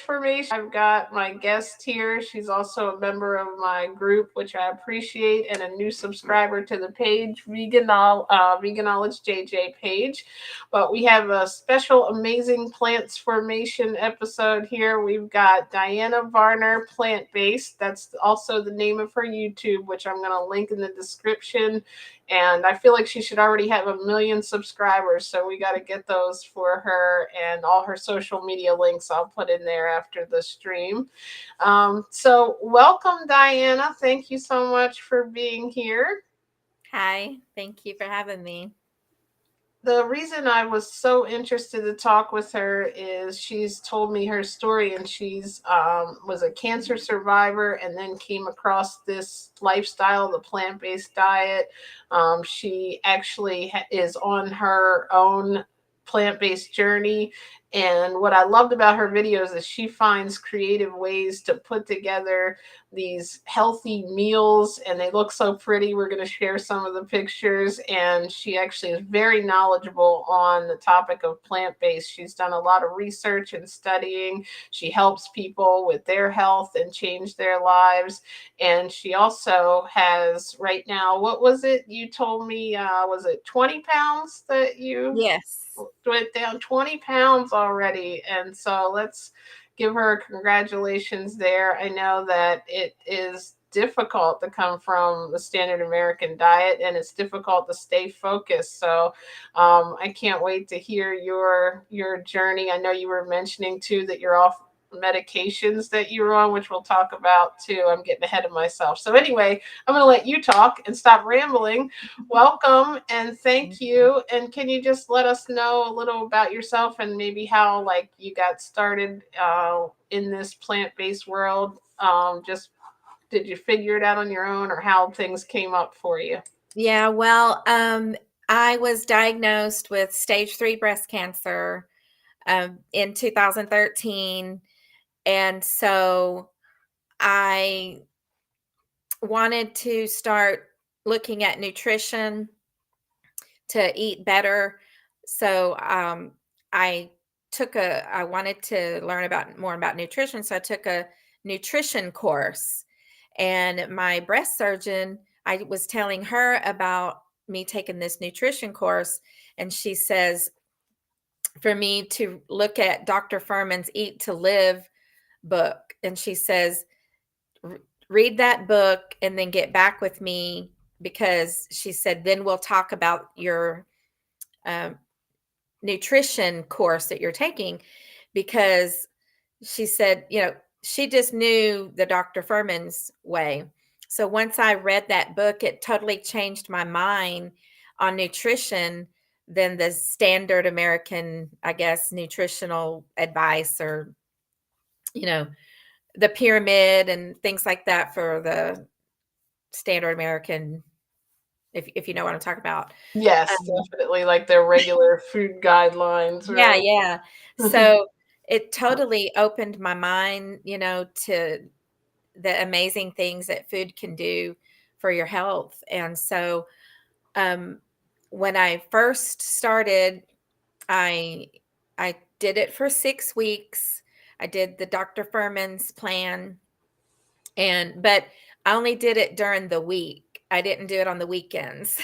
transformation. I've got my guest here. She's also a member of my group, which I appreciate, and a new subscriber to the page, Veganowledge JJ page. But we have a special, amazing transformation episode here. We've got Dianna Varner, plant based. That's also the name of her YouTube, which I'm going to link in the description. And I feel like she should already have 1 million subscribers, so we got to get those for her, and all her social media links I'll put in there after the stream. So welcome, Dianna. Thank you so much for being here. Hi, thank you for having me. The reason I was so interested to talk with her is she's told me her story, and she's was a cancer survivor and then came across this lifestyle, the plant-based diet. She actually is on her own plant-based journey, and what I loved about her videos is she finds creative ways to put together these healthy meals, and they look so pretty. We're going to share some of the pictures, and she actually is very knowledgeable on the topic of plant-based. She's done a lot of research and studying. She helps people with their health and change their lives. And she also has right now, what was it you told me, was it 20 pounds that you Yes. went down? 20 pounds already. And so let's give her congratulations there. I know that it is difficult to come from the standard American diet, and it's difficult to stay focused. So I can't wait to hear your journey. I know you were mentioning too that you're off medications that you're on, which we'll talk about too. I'm getting ahead of myself. So anyway, I'm going to let you talk and stop rambling. Welcome and thank you. And can you just let us know a little about yourself and maybe how like you got started in this plant-based world? Just did you figure it out on your own, or how things came up for you? Yeah, well, I was diagnosed with stage 3 breast cancer in 2013. And so I wanted to start looking at nutrition to eat better. So I wanted to learn more about nutrition. So I took a nutrition course, and my breast surgeon, I was telling her about me taking this nutrition course, and she says for me to look at Dr. Furman's Eat to Live book. And she says, read that book and then get back with me, because she said, then we'll talk about your nutrition course that you're taking. Because she said, she just knew the Dr. Furman's way. So once I read that book, it totally changed my mind on nutrition than the standard American, I guess, nutritional advice, or, the pyramid and things like that for the standard American, if you know what I'm talking about. Yes, definitely, like their regular food guidelines, Yeah, right? yeah. So it totally opened my mind, to the amazing things that food can do for your health. And so when I first started, I I did it for 6 weeks. I did the Dr. Furman's plan, but I only did it during the week. I didn't do it on the weekends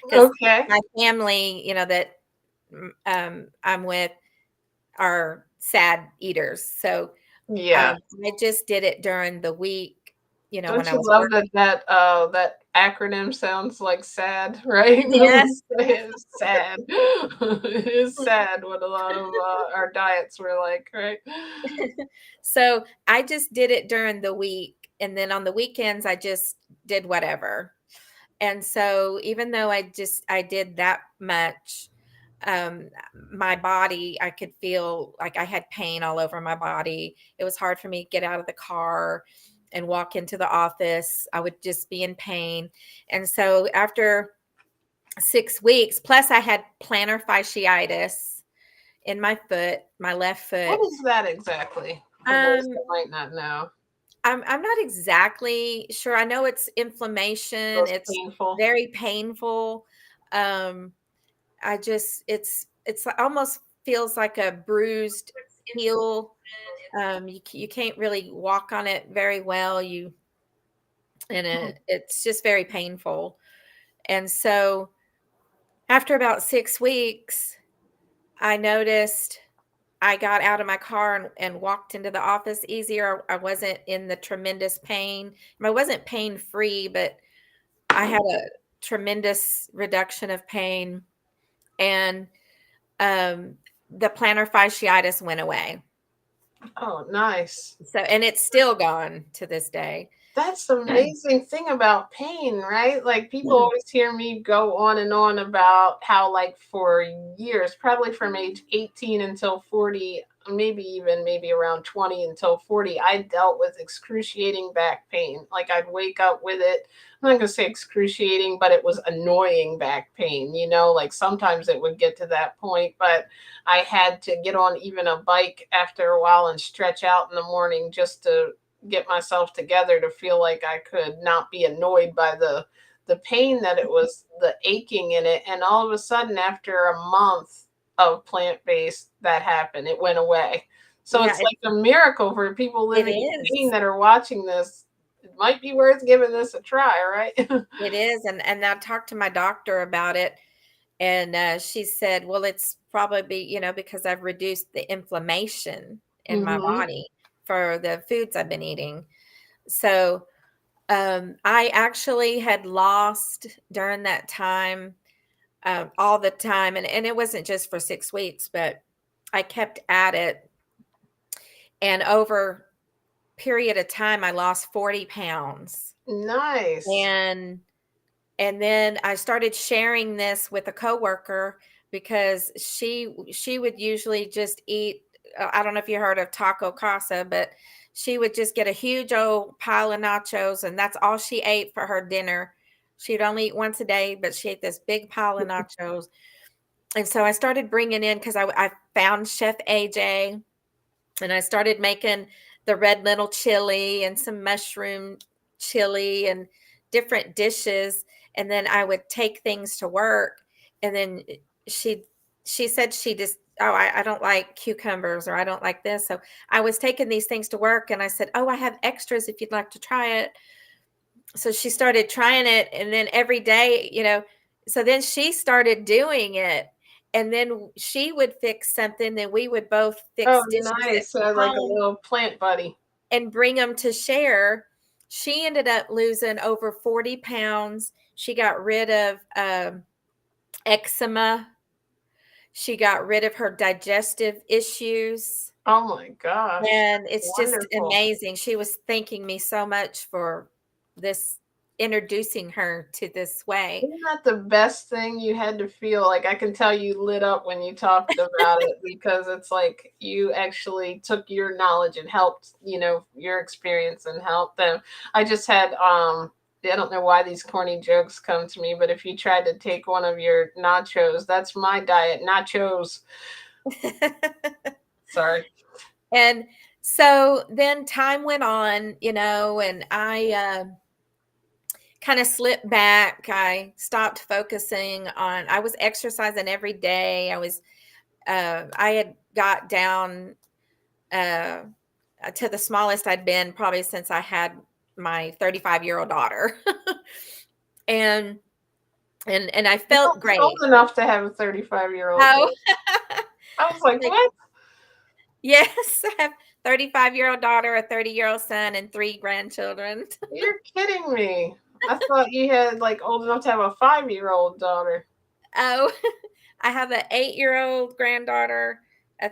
because Okay. my family, that I'm with, are sad eaters. So Yeah. I just did it during the week, when Don't I you was love working. that acronym sounds like sad, right? Yes. It's sad. It is sad what a lot of our diets were like, right? So I just did it during the week. And then on the weekends, I just did whatever. And so even though I did that much, um, my body, I could feel like I had pain all over my body. It was hard for me to get out of the car and walk into the office. I would just be in pain. And so after 6 weeks, plus I had plantar fasciitis in my foot, my left What foot. is that exactly? For those Um, that might not know. I'm not exactly sure. I know it's inflammation. Feels It's painful. very painful. Um, it's almost feels like a bruised heel. You can't really walk on it very well. It's just very painful. And so after about 6 weeks, I noticed I got out of my car and walked into the office easier. I wasn't in the tremendous pain. I wasn't pain free, but I had a tremendous reduction of pain. And um, the plantar fasciitis went away. Oh, nice. So, and it's still gone to this day. That's the amazing thing about pain, right? Like people always hear me go on and on about how like for years, probably from age 18 until 40, maybe around 20 until 40, I dealt with excruciating back pain. Like I'd wake up with it. I'm not going to say excruciating, but it was annoying back pain, like sometimes it would get to that point, but I had to get on even a bike after a while and stretch out in the morning just to get myself together to feel like I could not be annoyed by the pain that it was, the aching in it. And all of a sudden, after a month of plant-based, that happened. It went away. So Yeah, it's like a miracle for people it living in pain is. that are watching this. It might be worth giving this a try, right? It is. And I talked to my doctor about it, and she said, well, it's probably, because I've reduced the inflammation in my Hmm. body for the foods I've been eating. So I actually had lost during that time, all the time. And it wasn't just for 6 weeks, but I kept at it. And over period of time, I lost 40 pounds. Nice. And then I started sharing this with a coworker because she would usually just eat, I don't know if you heard of Taco Casa, but she would just get a huge old pile of nachos, and that's all she ate for her dinner. She'd only eat once a day, but she ate this big pile of nachos. And so I started bringing in, because I found Chef AJ, and I started making the red lentil chili and some mushroom chili and different dishes. And then I would take things to work. And then she she said she just, oh, I don't like cucumbers, or I don't like this. So I was taking these things to work, and I said, oh, I have extras if you'd like to try it. So she started trying it, and then every day, so then she started doing it. And then she would fix something, then we would both Oh, fix dishes at nice. So like a home little plant buddy. and bring them to share. She ended up losing over 40 pounds. She got rid of eczema. She got rid of her digestive issues. Oh my gosh. And That's it's just wonderful. amazing. She was thanking me so much for this, introducing her to this way. Isn't that the best thing? You had to feel like I can tell you lit up when you talked about it because it's like you actually took your knowledge and helped, your experience and helped them. I just had I don't know why these corny jokes come to me, but if you tried to take one of your nachos, that's my diet, nachos. Sorry. And so then time went on, and I kind of slipped back. I stopped focusing on, I was exercising every day. I had got down uh, to the smallest I'd been probably since I had my 35-year-old daughter. and I You're felt old great. enough to have a 35-year-old. Oh, I was like, like, what? yes, I have 35-year-old daughter, a 30-year-old son, and 3 grandchildren. You're kidding me. I thought you had like old enough to have a 5-year-old daughter. Oh, I have an 8-year-old granddaughter, a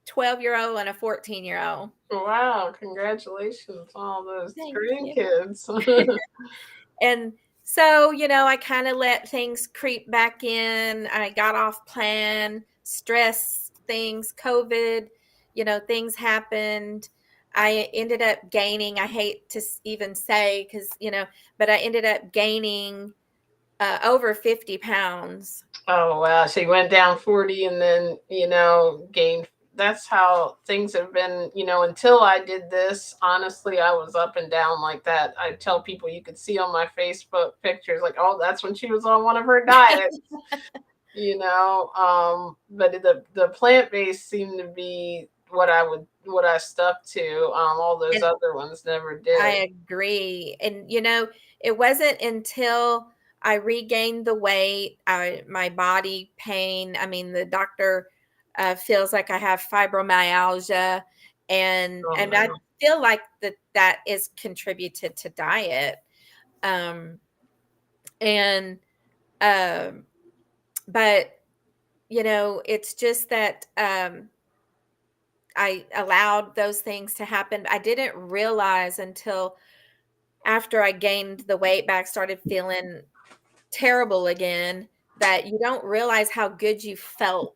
12-year-old, and a 14-year-old. Wow, congratulations on all those Thank you. grandkids. And so, I kind of let things creep back in. I got off plan, stress things, COVID, things happened. I ended up gaining, I hate to even say, because, but I ended up gaining over 50 pounds. Oh wow, she went down 40 and then, gained. That's how things have been, until I did this. Honestly, I was up and down like that. I tell people you could see on my Facebook pictures like, "Oh, that's when she was on one of her diets." But the plant-based seemed to be what I stuck to. All those And other ones never did. I agree. And, it wasn't until I regained the weight, my body pain. I mean, the doctor feels like I have fibromyalgia, Oh and I no. feel like that is contributed to diet. Um, and um, but it's just that I allowed those things to happen. I didn't realize until after I gained the weight back, started feeling terrible again, that you don't realize how good you felt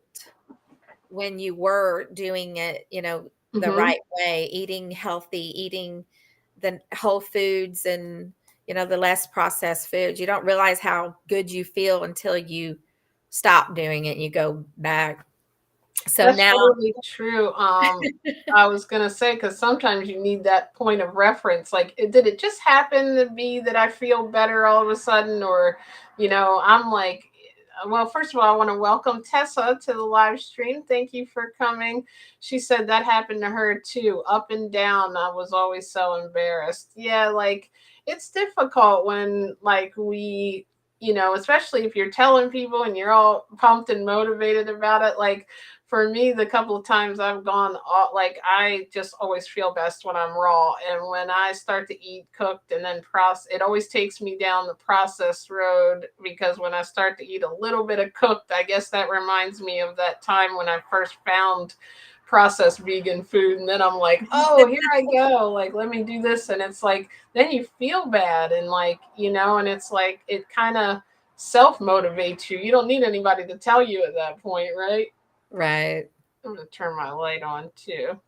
when you were doing it, the Hmm. right way, eating healthy, eating the whole foods and, the less processed foods. You don't realize how good you feel until you stop doing it and you go back. So That's now, really true. I was gonna say because sometimes you need that point of reference. Like, did it just happen to be that I feel better all of a sudden, or, I'm like, well, first of all, I want to welcome Tessa to the live stream. Thank you for coming. She said that happened to her too, up and down. I was always so embarrassed. Yeah, like it's difficult when like we. Especially if you're telling people and you're all pumped and motivated about it. Like, for me, the couple of times I've gone, like I just always feel best when I'm raw, and when I start to eat cooked and then process, it always takes me down the processed road, because when I start to eat a little bit of cooked, I guess that reminds me of that time when I first found processed vegan food, and then I'm like, oh, here I go, like let me do this, and it's like then you feel bad, and like and it's like it kind of self motivates you. You don't need anybody to tell you at that point, right? right. I'm gonna turn my light on too.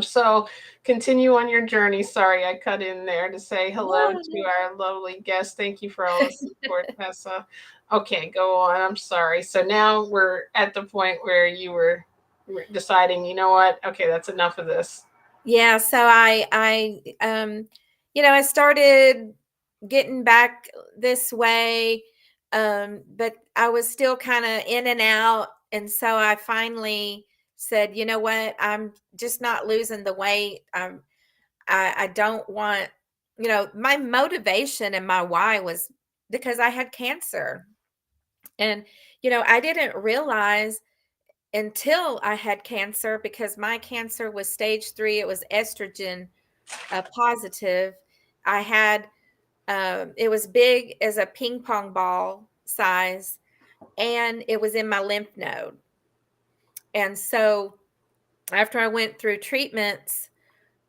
So continue on your journey. Sorry, I cut in there to say hello No, to no. our lovely guest. Thank you for all the support, Tessa. Okay, go on. I'm sorry. So now we're at the point where you were deciding, you know what? Okay, that's enough of this. Yeah, so I started getting back this way, but I was still kind of in and out, and so I finally said, you know what, I'm just not losing the weight. I don't want, my motivation and my why was because I had cancer, and I didn't realize until I had cancer, because my cancer was stage 3. It was estrogen positive. I had it was big as a ping pong ball size, and it was in my lymph node. And so after I went through treatments,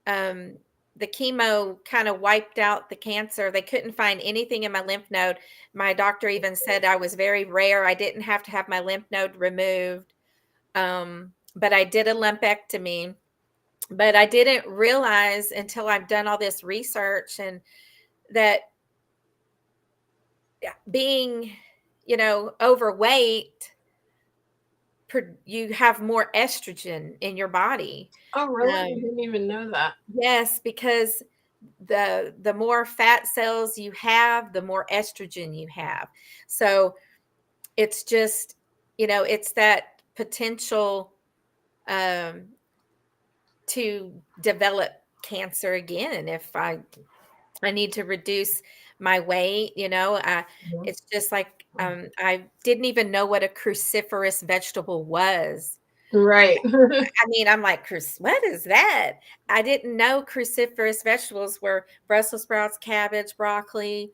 um, the chemo kind of wiped out the cancer. They couldn't find anything in my lymph node. My doctor even said I was very rare. I didn't have to have my lymph node removed. But I did a lumpectomy. But I didn't realize until I've done all this research and that being, overweight, you have more estrogen in your body. Oh, really? I Um, didn't even know that. yes, because the more fat cells you have, the more estrogen you have. So it's just, it's that potential um, to develop cancer again if I need to reduce my weight, Mhm. it's just like, I didn't even know what a cruciferous vegetable was. Right. I mean, I'm like, what is that? I didn't know cruciferous vegetables were Brussels sprouts, cabbage, broccoli,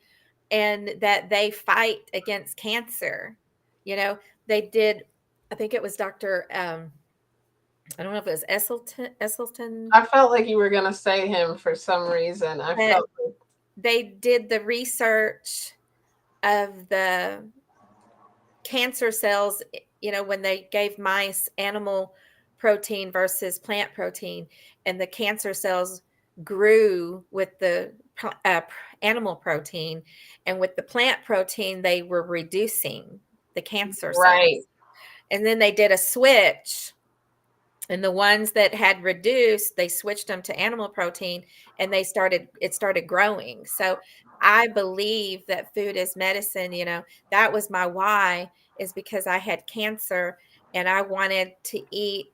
and that they fight against cancer. You know, they did, I think it was Dr. I don't know if it was Esselton, I felt like you were gonna say him for some reason. I but felt like, they did the research of the cancer cells, when they gave mice animal protein versus plant protein, and the cancer cells grew with the animal protein, and with the plant protein, they were reducing the cancer right. cells. And then they did a switch, and the ones that had reduced, they switched them to animal protein, and it started growing. So I believe that food is medicine. That was my why, is because I had cancer and I wanted to eat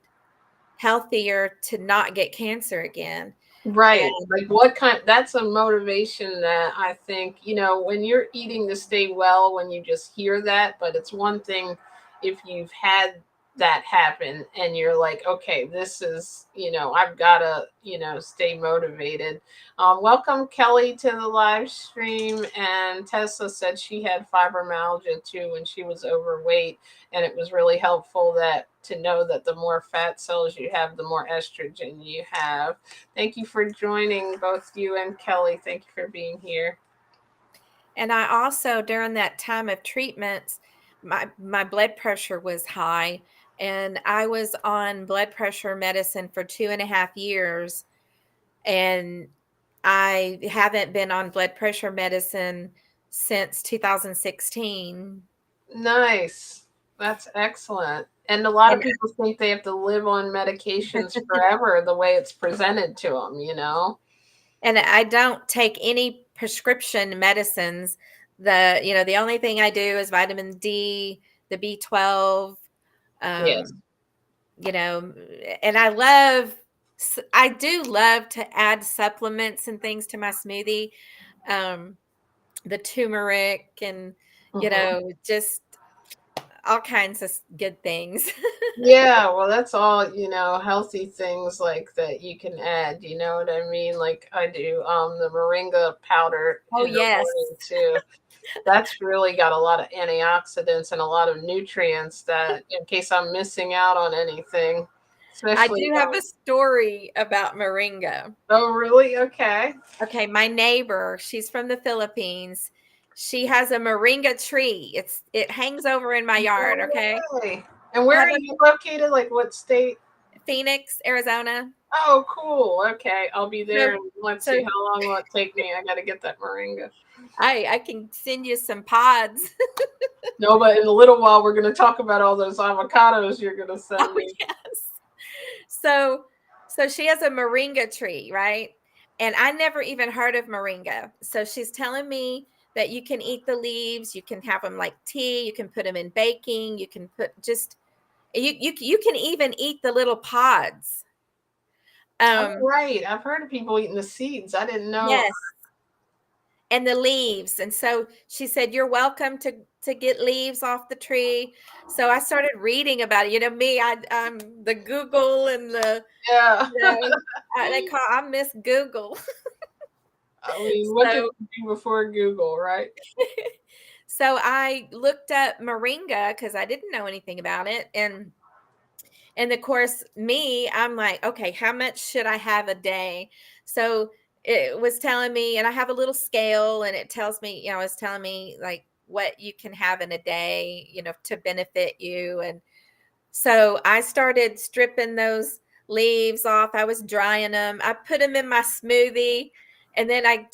healthier to not get cancer again. Right. And Like what kind that's a motivation that I think, when you're eating to stay well, when you just hear that, but it's one thing if you've had that happen and you're like, okay, this is, I've gotta, stay motivated. Welcome Kelly to the live stream. And Tessa said she had fibromyalgia too when she was overweight, and it was really helpful that to know that the more fat cells you have, the more estrogen you have. Thank you for joining, both you and Kelly. Thank you for being here. I also, during that time of treatments, my blood pressure was high, and I was on blood pressure medicine for 2.5 years, and I haven't been on blood pressure medicine since 2016. Nice. That's excellent. And a lot of And people think they have to live on medications forever the way it's presented to them. and I don't take any prescription medicines. The only thing I do is vitamin D, the B12, Yes. um, you know, and I do love to add supplements and things to my smoothie. Um, the turmeric and, Hmm. just all kinds of good things. Yeah, well, that's all, healthy things like that you can add. You know what I mean? Like I do the moringa powder Oh, in the yes. morning too. That's really got a lot of antioxidants and a lot of nutrients that in case I'm missing out on anything, I especially do have a story about moringa. oh really? Okay. Okay, my neighbor, she's from the Philippines. She has a moringa tree. It hangs over in my yard, No okay? way. And where Have are a you located? Like what state? Phoenix, Arizona. Oh, cool. Okay, I'll be there. So And let's see so how long will it take me. I got to get that moringa. I can send you some pods. No, but in a little while we're going to talk about all those avocados you're going to Oh, send me. yes. So so she has a moringa tree, right? And I never even heard of moringa. So she's telling me that you can eat the leaves, you can have them like tea, you can put them in baking, you can put just you can even eat the little pods. Oh, Um right. I've heard of people eating the seeds. I didn't know. yes, and the leaves. And so she said, "You're welcome to get leaves off the tree." So I started reading about it. You know me, I'm the Google and the Yeah. I miss Google. I mean, what did So you do before Google, right? so I looked up moringa because I didn't know anything about it. And of course, I'm like, okay, how much should I have a day? So it was telling me, and I have a little scale, and it tells me, it's telling me like what you can have in a day, to benefit you. And so I started stripping those leaves off. I was drying them. I put them in my smoothie. And then I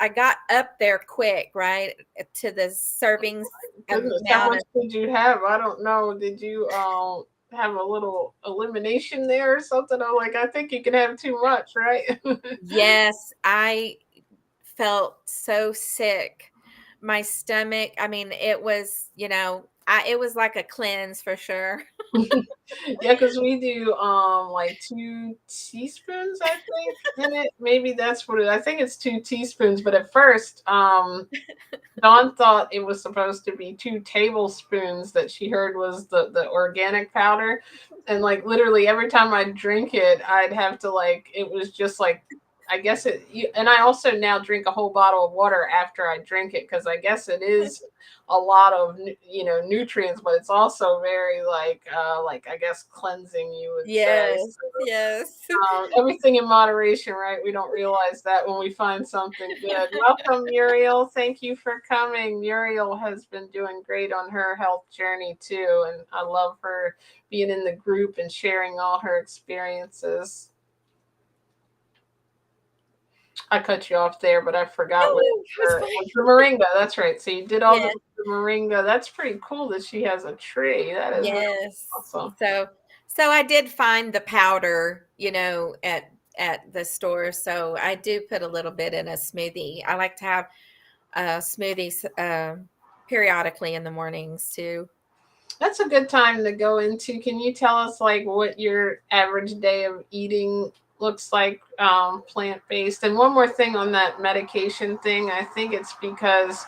got up there quick, right, to the servings Goodness, how amount much of. did you have? I don't know. Did you have a little elimination there or something? I'm like, I think you can have too much, right? Yes, I felt so sick. My stomach, I mean, it was, it was like a cleanse for sure. Yeah, because we do like 2 teaspoons, I think, in it. Maybe that's what it. I think it's 2 teaspoons, but at first, Dawn thought it was supposed to be 2 tablespoons that she heard was the organic powder, and like literally every time I drink it, I'd have to like it was just like I guess and I also now drink a whole bottle of water after I drink it because I guess it is a lot of nutrients, but it's also very like I guess cleansing, you would say. Yes, yes. Everything in moderation, right? We don't realize that when we find something good. Welcome, Muriel. Thank you for coming. Muriel has been doing great on her health journey too, and I love her being in the group and sharing all her experiences. I cut you off there, but I forgot what No, it was it fine. was the moringa. That's right. So you did all Yes, the moringa. That's pretty cool that she has a tree. That is really yes. awesome. So I did find the powder, at the store. So I do put a little bit in a smoothie. I like to have smoothies periodically in the mornings too. That's a good time to go into. Can you tell us like what your average day of eating looks like, plant based? And one more thing on that medication thing, I think it's because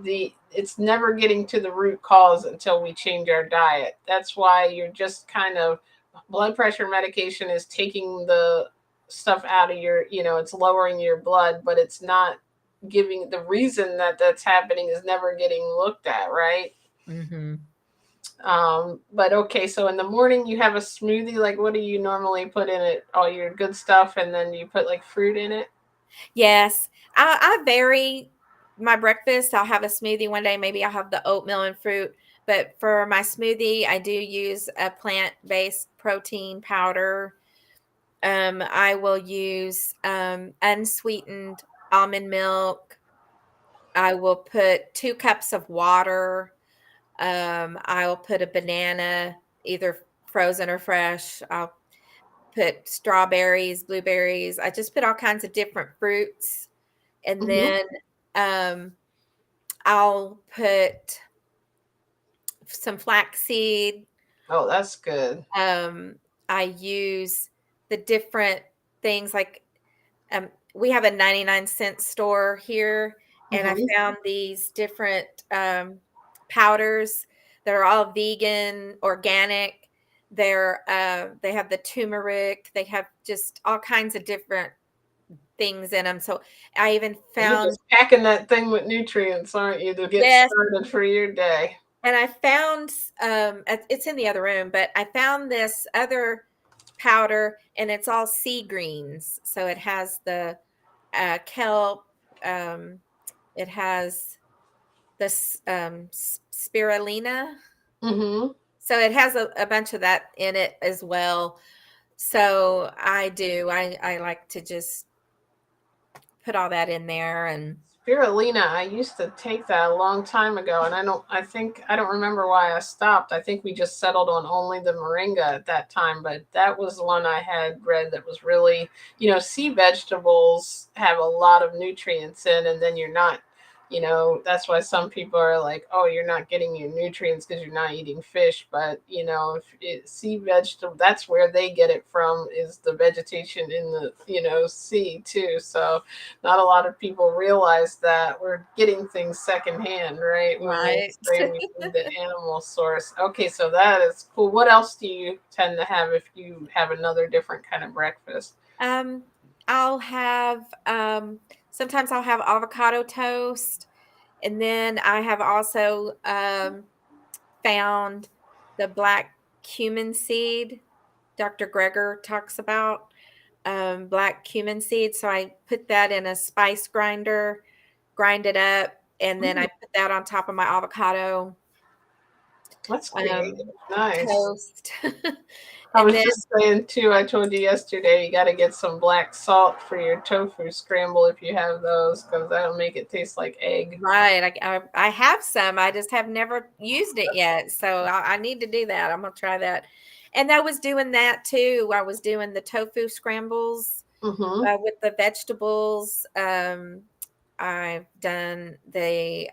it's never getting to the root cause until we change our diet. That's why you're just kind of blood pressure medication is taking the stuff out of your, it's lowering your blood, but it's not giving the reason that that's happening is never getting looked at, right? Mm-hmm. But okay, so in the morning you have a smoothie. Like, what do you normally put in it? All your good stuff, and then you put like fruit in it. Yes, I vary my breakfast. I'll have a smoothie one day. Maybe I'll have the oatmeal and fruit. But for my smoothie, I do use a plant-based protein powder. I will use unsweetened almond milk. I will put 2 cups of water. I will put a banana, either frozen or fresh. I'll put strawberries, blueberries. I just put all kinds of different fruits. And Mm-hmm. then um, I'll put some flaxseed. Oh, that's good. Um, I use the different things like we have a 99-cent store here, and I Mm-hmm. found these different powders that are all vegan, organic. They have the turmeric. They have just all kinds of different things in them. So I even You're found just packing that thing with nutrients, aren't you, to get yes, started for your day? and I found it's in the other room, but I found this other powder, and it's all sea greens. So it has the kelp. Um, it has this spirulina. Mm-hmm. So it has a bunch of that in it as well. So I do. I like to just put all that in there and Spirulina, I used to take that a long time ago, and I don't remember why I stopped. I think we just settled on only the moringa at that time, but that was the one I had read that was really, sea vegetables have a lot of nutrients in, and then you're not, that's why some people are like, oh, you're not getting your nutrients because you're not eating fish. But, if sea vegetable, that's where they get it from, is the vegetation in the, sea too. So, not a lot of people realize that we're getting things secondhand, right? When they right. say we need the animal source. Okay, so that is cool. What else do you tend to have if you have another different kind of breakfast? Um, I'll have sometimes I'll have avocado toast, and then I have also found the black cumin seed. Dr. Greger talks about black cumin seed. So I put that in a spice grinder, grind it up, and then I Mm, put that on top of my avocado that's um, creative. Nice. toast. I And was then, just saying too, I told you yesterday, you got to get some black salt for your tofu scramble if you have those, because that'll make it taste like egg. right, I have some. I just have never used it yet. So I need to do that. I'm going to try that. And I was doing that too. I was doing the tofu scrambles Mm-hmm. with the vegetables. I've done the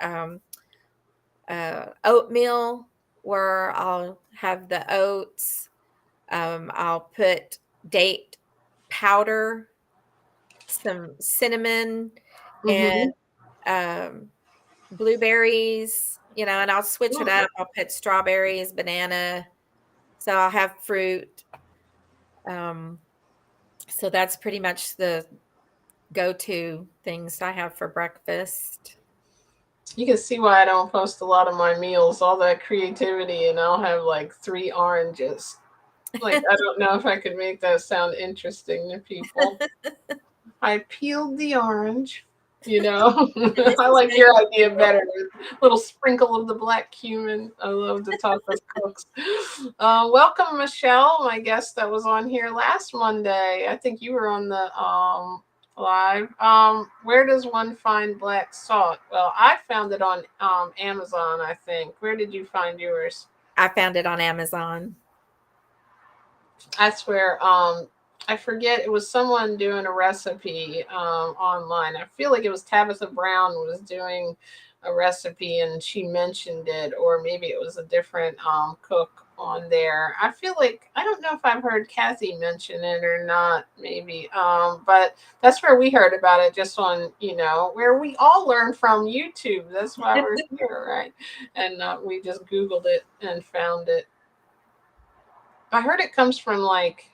oatmeal where I'll have the oats. I'll put date powder, some cinnamon, and Mm-hmm. um, blueberries, and I'll switch it Mm. up. I'll put strawberries, banana. So I'll have fruit. Um, so that's pretty much the go-to things I have for breakfast. You can see why I don't post a lot of my meals. All that creativity, and I'll have like 3 oranges. Like, I don't know if I could make that sound interesting to people. I peeled the orange. And this I is like good. your idea better. Little sprinkle of the black cumin. I love to talk with cooks. Welcome, Michelle, my guest that was on here last Monday. I think you were on the live. Where does one find black salt? Well, I found it on Amazon, I think. Where did you find yours? I found it on Amazon. That's where I forget, it was someone doing a recipe online. I feel like it was Tabitha Brown was doing a recipe and she mentioned it, or maybe it was a different cook on there. I feel like I don't know if I've heard Kathy mention it or not, maybe. But that's where we heard about it, just on, where we all learn from YouTube. That's why we're here, right? And we just Googled it and found it. I heard it comes from like,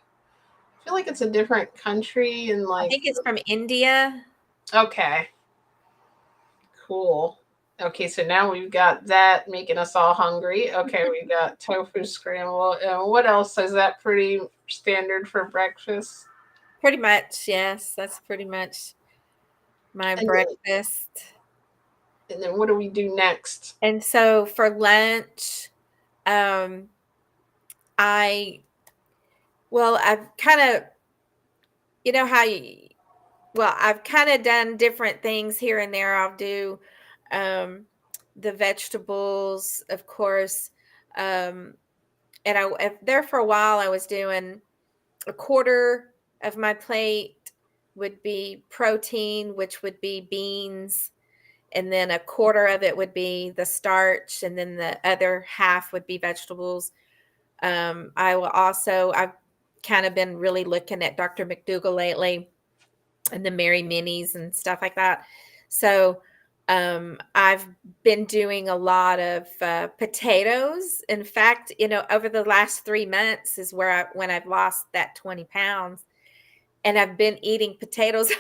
I feel like it's a different country and I like, think it's from India. okay, cool. Okay, so now we've got that making us all hungry. Okay, we got tofu scramble. And what else? Is that pretty standard for breakfast? Pretty much, yes. That's pretty much my And then, breakfast. and then what do we do next? And so for lunch, um, I I've kind of, you know how you, I've kind of done different things here and there. I'll do um, the vegetables, of course. Um, and there for a while, I was doing a quarter of my plate would be protein, which would be beans. And then a quarter of it would be the starch. And then the other half would be vegetables. I've kind of been really looking at Dr. McDougall lately and the Mary Minis and stuff like that. So I've been doing a lot of potatoes. In fact, over the last 3 months is when I've lost that 20 pounds, and I've been eating potatoes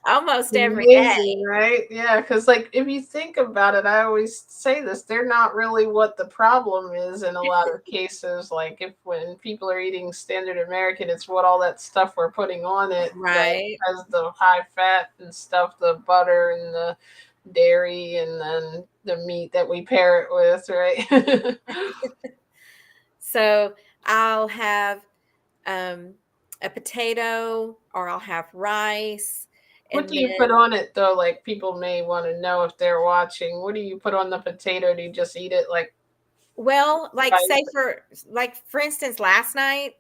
almost every Amazing, day. right? Yeah, because like if you think about it, I always say this, they're not really what the problem is in a lot of cases. Like if when people are eating standard American, it's what all that stuff we're putting on it that Right. has the high fat and stuff, the butter and the dairy and then the meat that we pair it with, right? So I'll have um, a potato, or I'll have rice, What and do you put then, on it though? Like people may want to know if they're watching. What do you put on the potato? Do you just eat it like like say rice? for instance, last night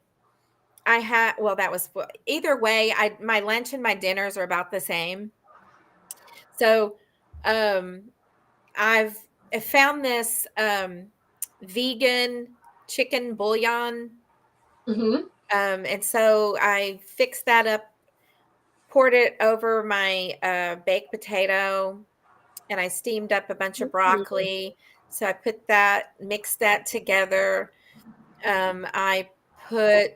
I had, that was, either way, my lunch and my dinners are about the same. So, um, I've I found this vegan chicken bouillon. Mm-hmm. And so I fixed that up, poured it over my baked potato, and I steamed up a bunch of Mm. broccoli. So I mixed that together. I put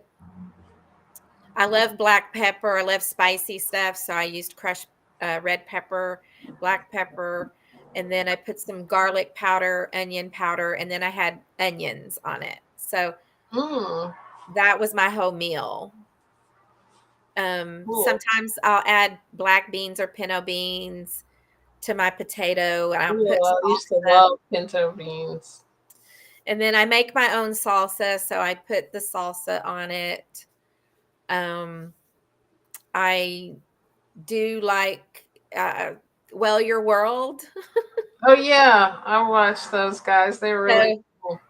I love black pepper. I love spicy stuff. So I used crushed red pepper, black pepper, and then I put some garlic powder, onion powder, and then I had onions on it. So Mm, that was my whole meal. cool. Sometimes I'll add black beans or pinto beans to my potato, and I'll Yeah, put I used to salsa. love pinto beans. And then I make my own salsa, so I put the salsa on it. Um, I do like Your World. Oh yeah, I watched those guys. They were really So cool.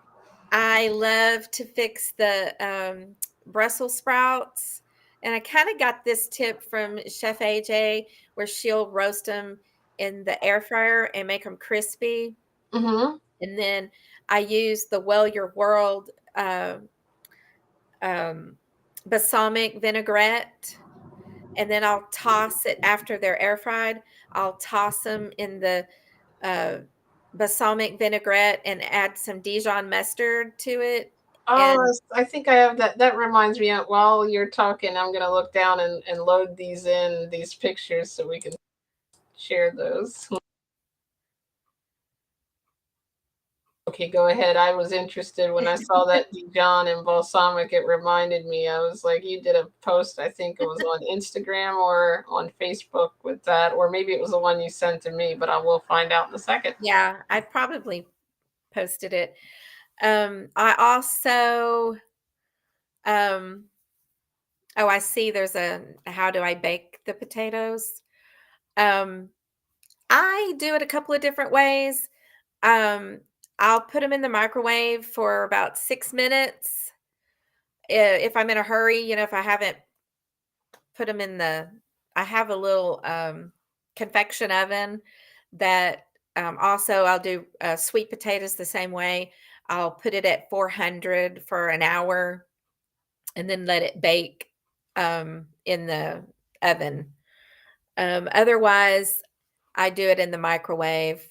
I love to fix the Brussels sprouts. And I kind of got this tip from Chef AJ, where she'll roast them in the air fryer and make them crispy. Mm-hmm. And then I use the Your World uh, um, balsamic vinaigrette, and then I'll toss it after they're air fried. I'll toss them in the uh, balsamic vinaigrette and add some Dijon mustard to it. Oh, And I think I have that. That reminds me. While you're talking, I'm gonna look down and load these pictures so we can share those. Okay, go ahead. I was interested when I saw that Dijon and balsamic. It reminded me. I was like, you did a post. I think it was on Instagram or on Facebook with that, or maybe it was the one you sent to me. But I will find out in a second. yeah, I probably posted it. I also, um, oh, I see there's how do I bake the potatoes? Um, I do it a couple of different ways. Um, I'll put them in the microwave for about 6 minutes. If I'm in a hurry, if I haven't put them I have a little convection oven that Also, I'll do sweet potatoes the same way. I'll put it at 400 for an hour and then let it bake in the oven. Otherwise, I do it in the microwave.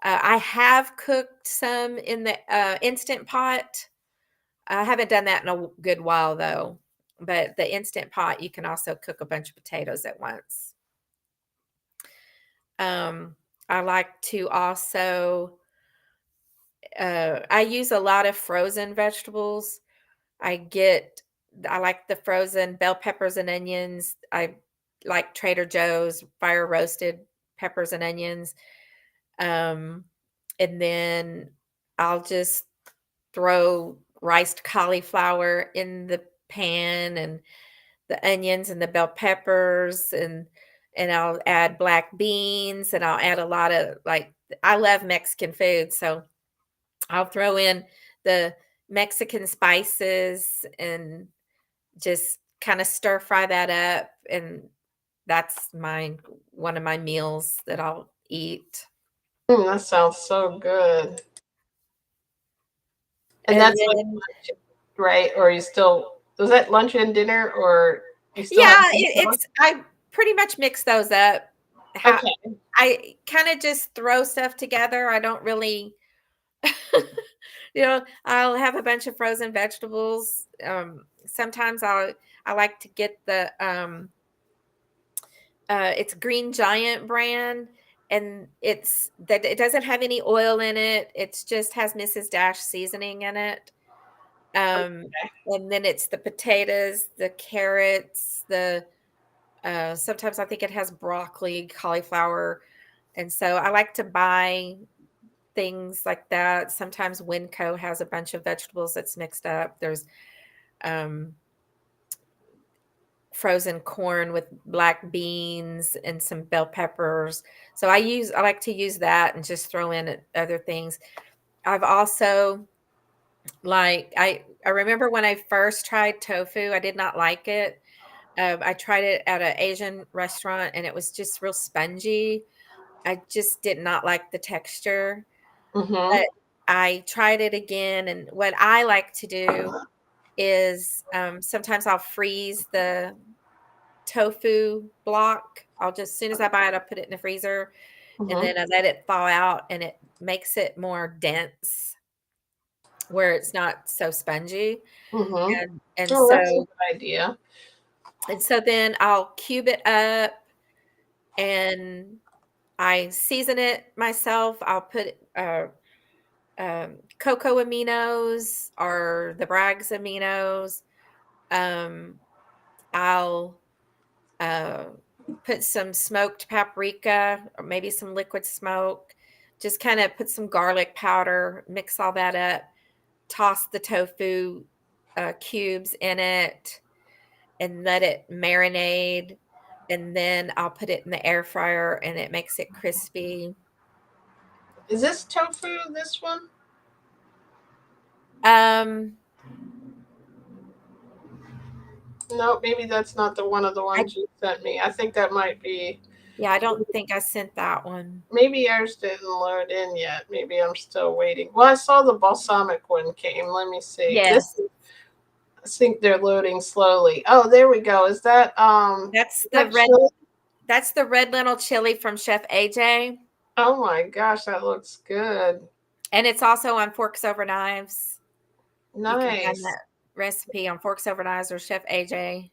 I have cooked some in the instant pot. I haven't done that in a good while though. But the instant pot, you can also cook a bunch of potatoes at once. I like to also, I use a lot of frozen vegetables. I get, I like the frozen bell peppers and onions. I like Trader Joe's fire roasted peppers and onions. Um, and then I'll just throw riced cauliflower in the pan and the onions and the bell peppers and I'll add black beans and I'll add a lot of like I love Mexican food, so I'll throw in the Mexican spices and just kind of stir fry that up and that's my one of my meals that I'll eat. That sounds so good. And And that's like then lunch, right? Or you still, was that lunch and dinner, or you still have yeah, dinner for lunch? it's I pretty much mix those up. How Okay. I kind of just throw stuff together. I don't really I'll have a bunch of frozen vegetables. Sometimes I like to get the it's Green Giant brand and it's that it doesn't have any oil in it. It's just has Mrs. Dash seasoning in it. Um and then it's the potatoes, the carrots, the sometimes I think it has broccoli, cauliflower. And so I like to buy things like that. Sometimes Winco has a bunch of vegetables that's mixed up. There's um, frozen corn with black beans and some bell peppers. So I like to use that and just throw in other things. I've also like I remember when I first tried tofu, I did not like it. I tried it at an Asian restaurant and it was just real spongy. I just did not like the texture. Mm-hmm. But I tried it again, and what I like to do is, sometimes I'll freeze the tofu block. I'll just as soon as I buy it, I'll put it in the freezer, and Mm-hmm. then I let it thaw out, and it makes it more dense where it's not so spongy, Mm-hmm. and Oh, that's a so good idea. then I'll cube it up, and I season it myself. I'll put, cocoa aminos or the Bragg's aminos. Um, I'll uh, put some smoked paprika or maybe some liquid smoke. Just kind of put some garlic powder, mix all that up, toss the tofu cubes in it, and let it marinate. And then I'll put it in the air fryer, and it makes it crispy. Is this tofu, this one? Um, No, maybe that's not the one of the I ones you sent me. I think that might be. Yeah, I don't think I sent that one. Maybe ours didn't load in yet. Maybe I'm still waiting. Well, I saw the balsamic one came. Let me see. This, Yes. I think they're loading slowly. Oh, there we go. That's Is the that red chili? that's the red lentil chili from Chef AJ, Oh my gosh, that looks good. and it's also on Forks Over Knives. You can find Nice. that recipe on Forks Over Knives or Chef AJ.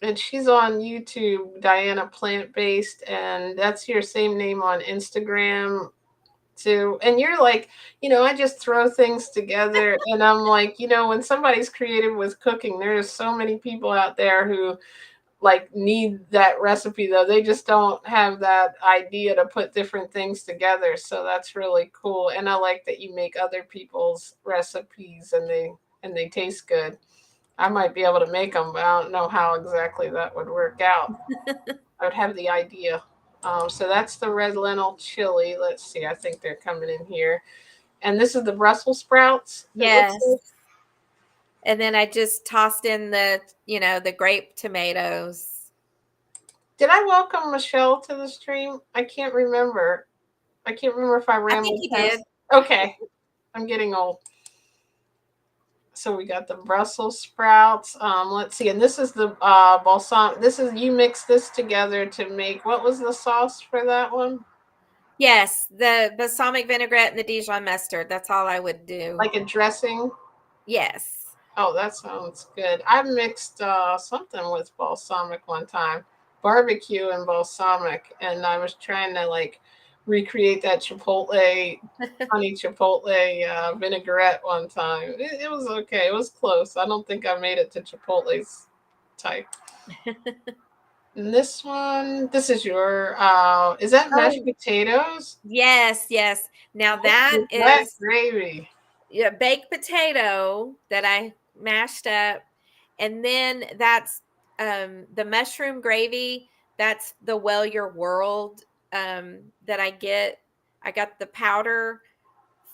And she's on YouTube, Dianna Plant Based, and that's your same name on Instagram too. And you're like, I just throw things together, and I'm like, when somebody's creative with cooking, there's so many people out there who like need that recipe though. They just don't have that idea to put different things together. So that's really cool. And I like that you make other people's recipes and they taste good. I might be able to make them, but I don't know how exactly that would work out. I would have the idea. So that's the red lentil chili. Let's see. I think they're coming in here. And this is the Brussels sprouts. It looks Yes. like. And then I just tossed in the grape tomatoes. Did I welcome Michelle to the stream? I can't remember. I can't remember if I I ran think my you did. test. Okay, I'm getting old. So we got the Brussels sprouts. Let's see, and this is the balsam. This is you mix this together to make what was the sauce for that one? Yes, the balsamic vinaigrette and the Dijon mustard. That's all I would do. Like a dressing. Yes. Oh, that sounds good. I mixed something with balsamic one time, barbecue and balsamic, and I was trying to like recreate that chipotle, honey chipotle vinaigrette one time. It was okay. It was close. I don't think I made it to chipotle's type. And this one, this is your. Is that mashed Oh, potatoes? yes, yes. Now that That is gravy. a baked potato that I mashed up, and then that's the mushroom gravy. That's the Well Your World that I get. I got the powder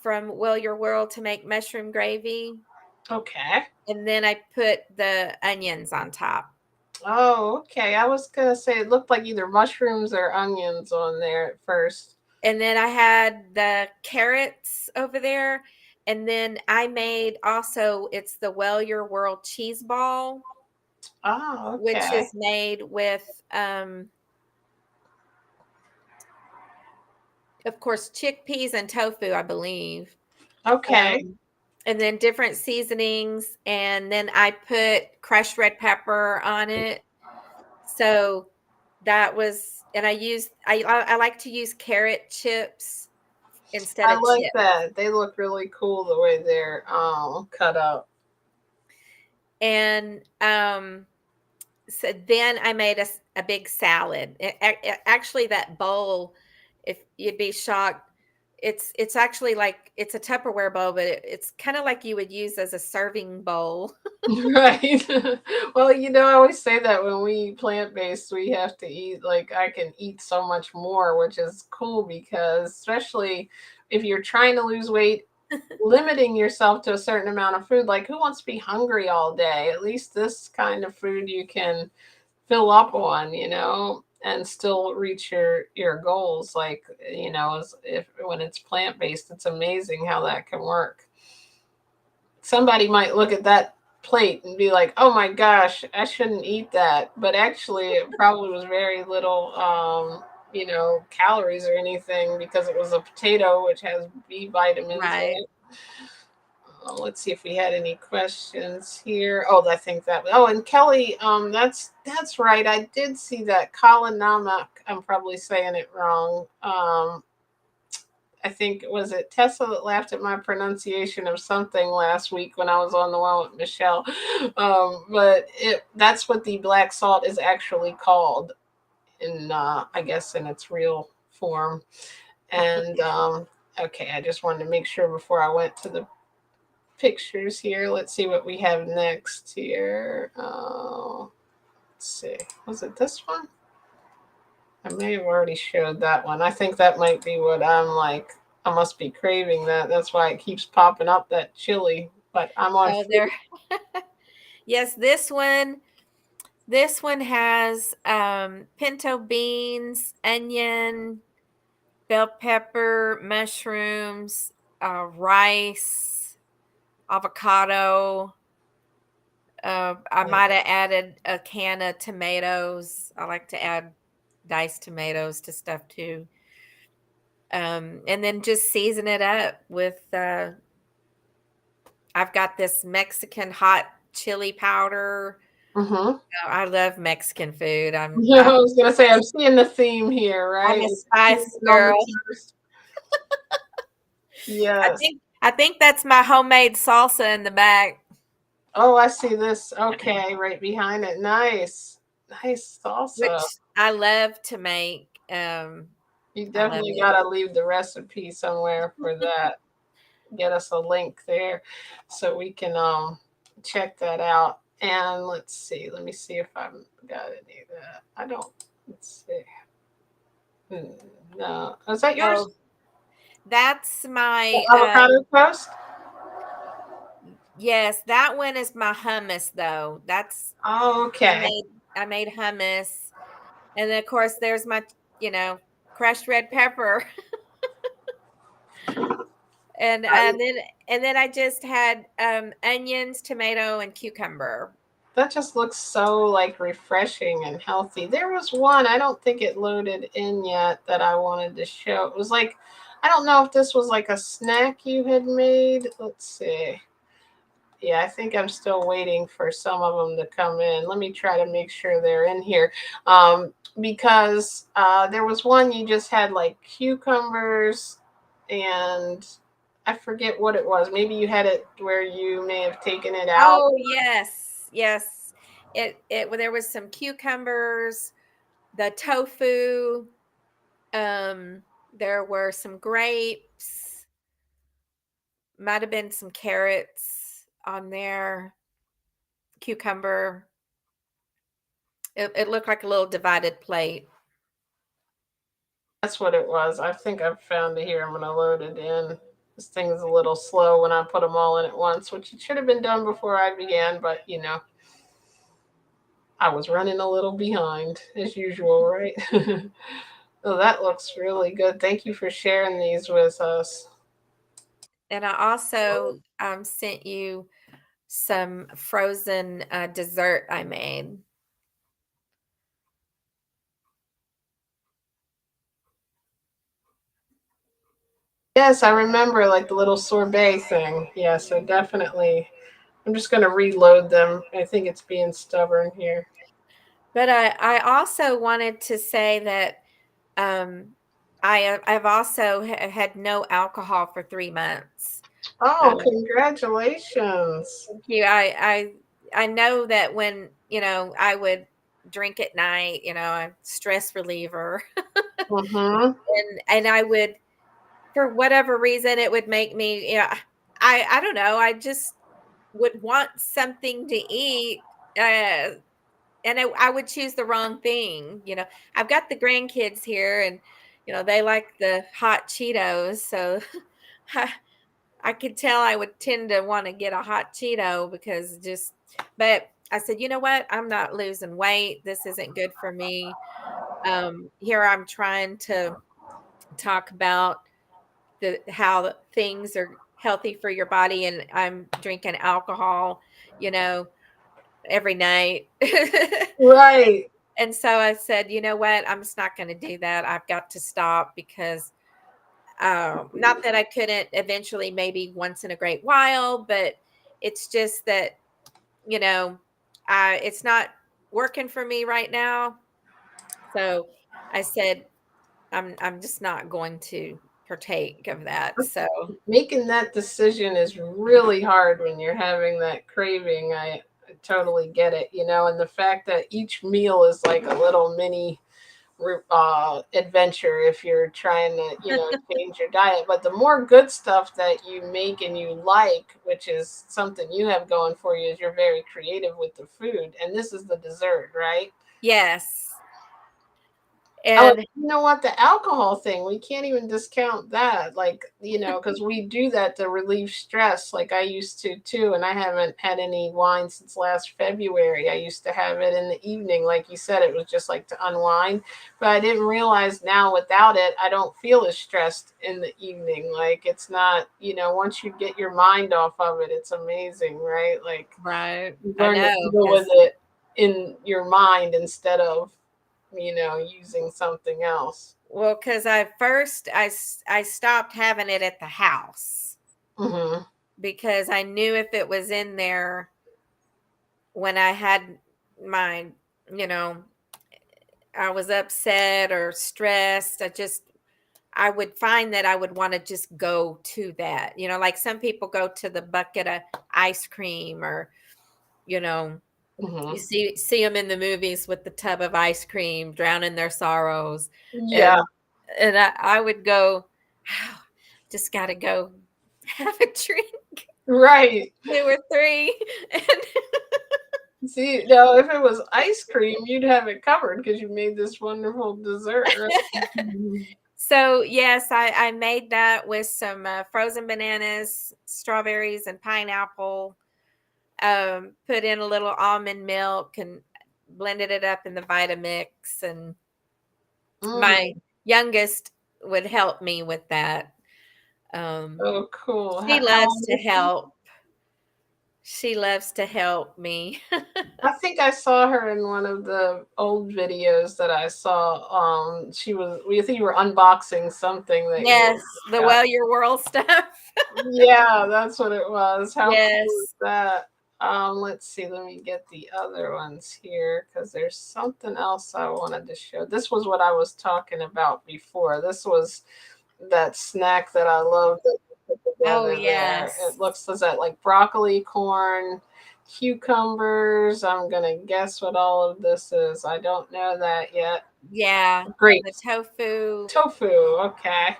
from Well Your World to make mushroom gravy, Okay. and then I put the onions on top. Oh, okay. I was gonna say it looked like either mushrooms or onions on there at first. And then I had the carrots over there. And then I made also, it's the Well Your World cheese ball, Oh, which okay. is made with, of course, chickpeas and tofu, I believe. Okay. Um, and then different seasonings. And then I put crushed red pepper on it. So that was, and I like to use carrot chips instead I of like chips. that. They look really cool the way they're cut up. And so then I made a big salad. Actually, that bowl, if you'd be shocked, it's actually like it's a Tupperware bowl, but it's kind of like you would use as a serving bowl. Right. Well, I always say that when we eat plant-based, we have to eat like I can eat so much more, which is cool because especially if you're trying to lose weight, limiting yourself to a certain amount of food, like who wants to be hungry all day? At least this kind of food you can fill up on, and still reach your goals. Like, if when it's plant-based, it's amazing how that can work. Somebody might look at that plate and be like, "Oh my gosh, I shouldn't eat that." But actually, it probably was very little, calories or anything because it was a potato, which has B vitamins in Right. it. Let's see if we had any questions here. Oh, I think that. Oh, and Kelly, that's right. I did see that Colin Namak. I'm probably saying it wrong. I think was it Tessa that laughed at my pronunciation of something last week when I was on the one with Michelle. But that's what the black salt is actually called in I guess in its real form. And okay, I just wanted to make sure before I went to the pictures here. Let's see what we have next here. Let's see. Was it this one? I may have already showed that one. I think that might be what I'm like. I must be craving that. That's why it keeps popping up that chili. But I'm on Oh, food. there. Yes, this one has pinto beans, onion, bell pepper, mushrooms, rice, avocado. I might have added a can of tomatoes. I like to add diced tomatoes to stuff too. And then just season it up with. I've got this Mexican hot chili powder. Mm-hmm. I love Mexican food. Yeah, I was gonna say I'm seeing the theme here, I'm right? a It's spice chicken on the girl. toast. Yes. I think that's my homemade salsa in the back, Oh, I see this. Okay, right behind it. Nice. Nice salsa. which I love to make. You I love definitely it. gotta leave the recipe somewhere for that. Get us a link there so we can check that out. And let's see. Let me see if I've got any of that. I don't. Let's see. No. Is that yours? Oh, that's The my avocado toast? yes, that one is my hummus though. That's Oh, I okay. made I made hummus. And then of course there's my, crushed red pepper. And then I just had onions, tomato, and cucumber. That just looks so like refreshing and healthy. There was one, I don't think it loaded in yet, that I wanted to show. It was like, I don't know if this was like a snack you had made. Let's see. Yeah, I think I'm still waiting for some of them to come in. Let me try to make sure they're in here. Because there was one you just had like cucumbers and I forget what it was. Maybe you had it where you may have taken it out. Oh yes, yes. It there was some cucumbers, the tofu. There were some grapes. Might have been some carrots on there. Cucumber. It looked like a little divided plate. That's what it was. I think I've found it here. I'm going to load it in. This thing's a little slow when I put them all in at once, which it should have been done before I began, but I was running a little behind as usual, right? Oh, that looks really good. Thank you for sharing these with us. And I also sent you some frozen dessert I made. Yes, I remember like the little sorbet thing. Yeah, so definitely. I'm just going to reload them. I think it's being stubborn here. But I also wanted to say that um, I've also had no alcohol for 3 months. Oh, Um, congratulations. thank you. I know that when I would drink at night, a stress reliever, Mm-hmm. and I would, for whatever reason, it would make me, I don't know, I just would want something to eat. And I would choose the wrong thing. I've got the grandkids here, and they like the hot Cheetos, so I, I could tell I would tend to want to get a hot Cheeto because just. But I said, you know what? I'm not losing weight. This isn't good for me. Here I'm trying to talk about how things are healthy for your body, and I'm drinking alcohol, you know, every night. Right. And so I said, you know what? I'm just not going to do that. I've got to stop because not that I couldn't eventually, maybe once in a great while, but it's just that, you know, it's not working for me right now. So I said, I'm just not going to partake of that. So Making that decision is really hard when you're having that craving. I totally get it, and the fact that each meal is like a little mini adventure if you're trying to, change your diet. But the more good stuff that you make and you like, which is something you have going for you, is you're very creative with the food. And this is the dessert, right? yes. Oh, And you know what? The alcohol thing, we can't even discount that. Like, because we do that to relieve stress. Like I used to too, and I haven't had any wine since last February. I used to have it in the evening. Like you said, it was just like to unwind. But I didn't realize now without it, I don't feel as stressed in the evening. Like it's not, once you get your mind off of it, it's amazing, right? Like right, you I learn to know deal with because it in your mind instead of using something else. because I stopped having it at the house Hmm. because I knew if it was in there when I had my, you know, I was upset or stressed, I would find that I would want to just go to that. Like some people go to the bucket of ice cream, or, you know, Hmm. you see them in the movies with the tub of ice cream, drowning their sorrows. Yeah, And I would go, oh, just got to go have a drink, right. 2 or 3. And See, now if it was ice cream, you'd have it covered because you made this wonderful dessert, right? Mhm. so, yes, I made that with some frozen bananas, strawberries, and pineapple. Put in a little almond milk and blended it up in the Vitamix. And my Mm. youngest would help me with that. Oh, cool. She How loves old to is she? help. She loves to help me. I think I saw her in one of the old videos that I saw. She was. We think you were unboxing something that Yes, you the got. Well Your World stuff. Yeah, that's what it was. How cool is Yes. that? Let's see. Let me get the other ones here because there's something else I wanted to show. This was what I was talking about before. This was that snack that I love that you put Oh, together there. yes. It looks is that like broccoli, corn, cucumbers. I'm gonna guess what all of this is. I don't know that yet. Yeah, the Grapes, tofu. tofu. Okay.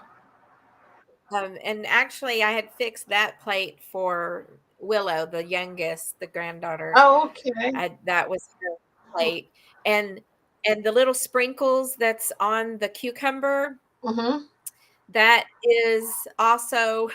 And actually, I had fixed that plate for Willow, the youngest, the granddaughter. Oh, okay. That was her plate, and the little sprinkles that's on the cucumber, Mm-hmm. that is also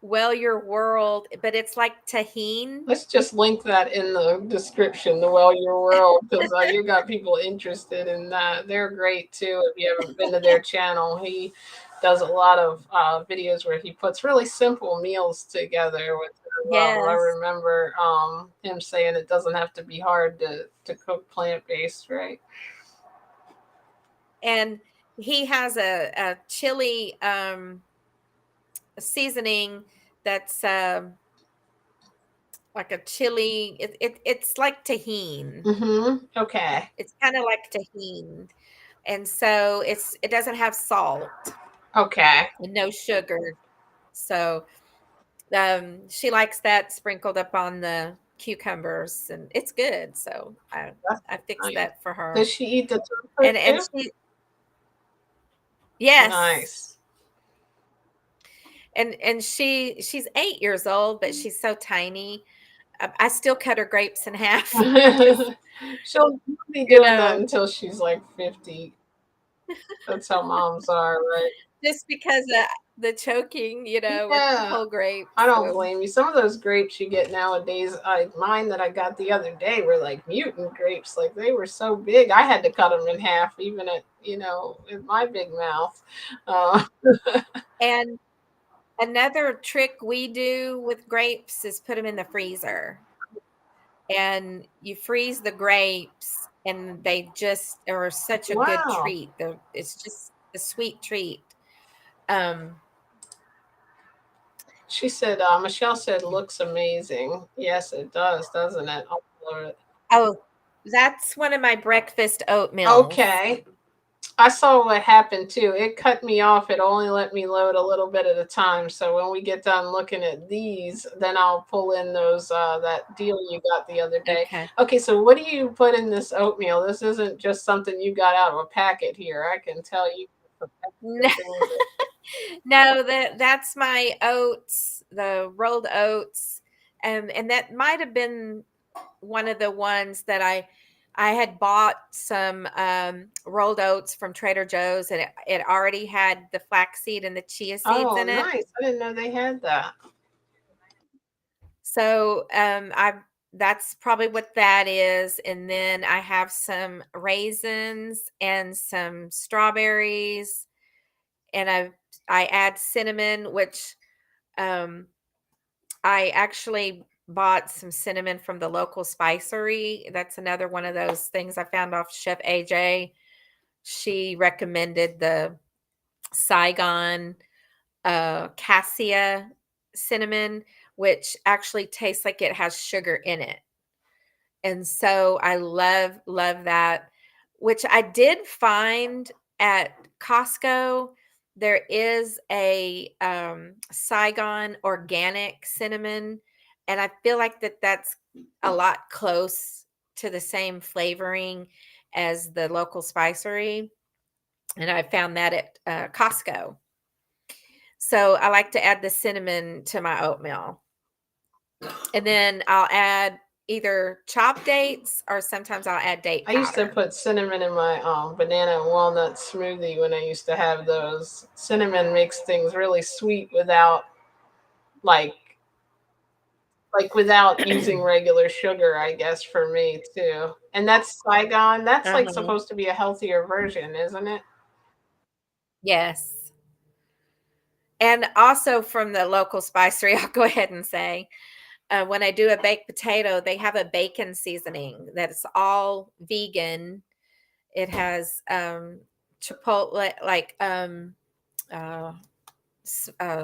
Well Your World, but it's like tahine. Let's just link that in the description, the Well Your World, because you got people interested in that. They're great too. If you haven't been to their channel, he does a lot of videos where he puts really simple meals together with well. I Yes, remember him saying it doesn't have to be hard to cook plant based, right? and he has a chili, seasoning that's, like a chili it's like tahine. Mm-hmm. Okay. It's kinda like tahine, and so it doesn't have salt Okay. and no sugar, so, she likes that sprinkled up on the cucumbers, and it's good, so That's I fixed nice. that for her, Does she eat the tofu and too? she Yes, Nice. and she's 8 years old, but she's so tiny. I still cut her grapes in half because, She'll be you doing that know, until she's like 50. That's how moms are, right? just because, the choking, with Yeah, whole I grapes, don't so blame you. Some of those grapes you get nowadays, mine that I got the other day were like mutant grapes. Like they were so big, I had to cut them in half, even at in my big mouth. Uh, and another trick we do with grapes is put them in the freezer, and you freeze the grapes, and they just are such a good wow. treat. It's just a sweet treat. Um, She said, Michelle said, looks amazing. Yes, it does, doesn't it? I'll follow it. oh, that's one of my breakfast oatmeals. Okay. I saw what happened too. It cut me off. It only let me load a little bit at a time. So when we get done looking at these, then I'll pull in those that deal you got the other day. Okay. Okay, so what do you put in this oatmeal? This isn't just something you got out of a packet here. I can tell you put extra No, things in. no, that's my oats, the rolled oats, and that might have been one of the ones that I had bought some rolled oats from Trader Joe's, and it already had the flaxseed and the chia seeds Oh, in it. nice. I didn't know they had that. So I that's probably what that is. And then I have some raisins and some strawberries, and I add cinnamon, which um I actually bought some cinnamon from the local spicery. That's another one of those things I found off Chef AJ. She recommended the Saigon cassia cinnamon, which actually tastes like it has sugar in it. And so I love that, which I did find at Costco. There is a Saigon organic cinnamon, and I feel like that's a lot close to the same flavoring as the local spicery, and I found that at Costco. So I like to add the cinnamon to my oatmeal, and then I'll add either chopped dates or sometimes I'll add date I used to powder. put cinnamon in my banana and walnut smoothie when I used to have those. Cinnamon makes things really sweet without like without using regular sugar, I guess for me too. And that's Saigon. That's like Uh-huh. supposed to be a healthier version, isn't it? Yes. And also from the local spicery, I'll go ahead and say, when I do a baked potato, they have a bacon seasoning that's all vegan. It has chipotle, like uh,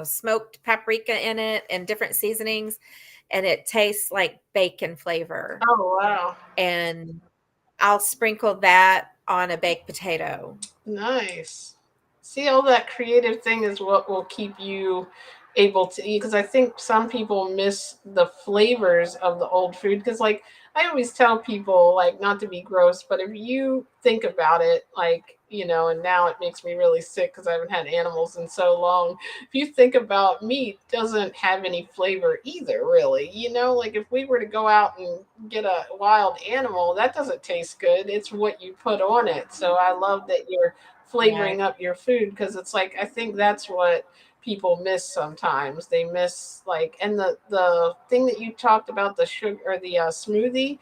smoked paprika in it and different seasonings, and it tastes like bacon flavor. Oh wow. And I'll sprinkle that on a baked potato. Nice. See, all that creative thing is what will keep you able to eat. Because I think some people miss the flavors of the old food. Because, like, I always tell people, like, not to be gross, but if you think about it, like, and now it makes me really sick because I haven't had animals in so long. If you think about meat, doesn't have any flavor either, really. Like if we were to go out and get a wild animal, that doesn't taste good. It's what you put on it. So I love that you're Right. flavoring up your food, because it's like I think that's what people miss sometimes. They miss, like, and the thing that you talked about, the sugar or the smoothie,